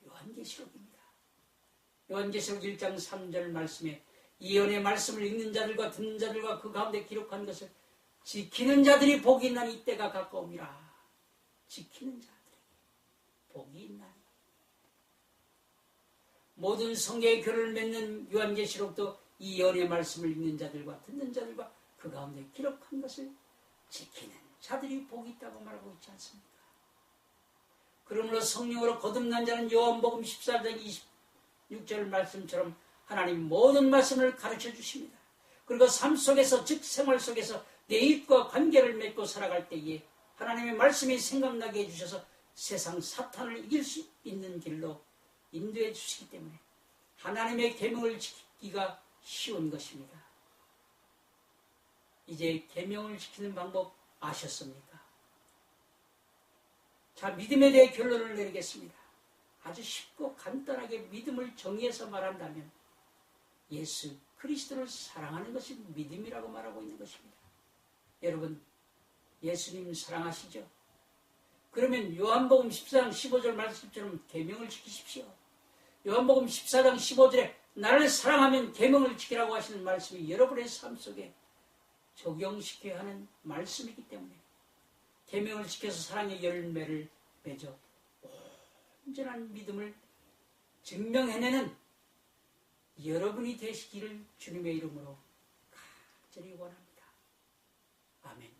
요한계시록입니다. 요한계시록 1장 3절 말씀에 예언의 말씀을 읽는 자들과 듣는 자들과 그 가운데 기록한 것을 지키는 자들이 복이 있나니 이때가 가까움이라. 지키는 자들에게 복이 있나니. 모든 성경의 결을 맺는 요한계시록도 이 예언의 말씀을 읽는 자들과 듣는 자들과 그 가운데 기록한 것을 지키는 자들이 복이 있다고 말하고 있지 않습니까? 그러므로 성령으로 거듭난 자는 요한복음 14장 26절 말씀처럼 하나님 모든 말씀을 가르쳐 주십니다. 그리고 삶 속에서 즉 생활 속에서 내 이웃과 관계를 맺고 살아갈 때에 하나님의 말씀이 생각나게 해주셔서 세상 사탄을 이길 수 있는 길로 인도해 주시기 때문에 하나님의 계명을 지키기가 쉬운 것입니다. 이제 계명을 지키는 방법 아셨습니까? 자, 믿음에 대해 결론을 내리겠습니다. 아주 쉽고 간단하게 믿음을 정의해서 말한다면 예수 그리스도를 사랑하는 것이 믿음이라고 말하고 있는 것입니다. 여러분, 예수님 사랑하시죠? 그러면 요한복음 14장 15절 말씀처럼 계명을 지키십시오. 요한복음 14장 15절에 나를 사랑하면 계명을 지키라고 하시는 말씀이 여러분의 삶 속에 적용시켜야 하는 말씀이기 때문에 계명을 지켜서 사랑의 열매를 맺어 온전한 믿음을 증명해내는 여러분이 되시기를 주님의 이름으로 간절히 원합니다. 아멘.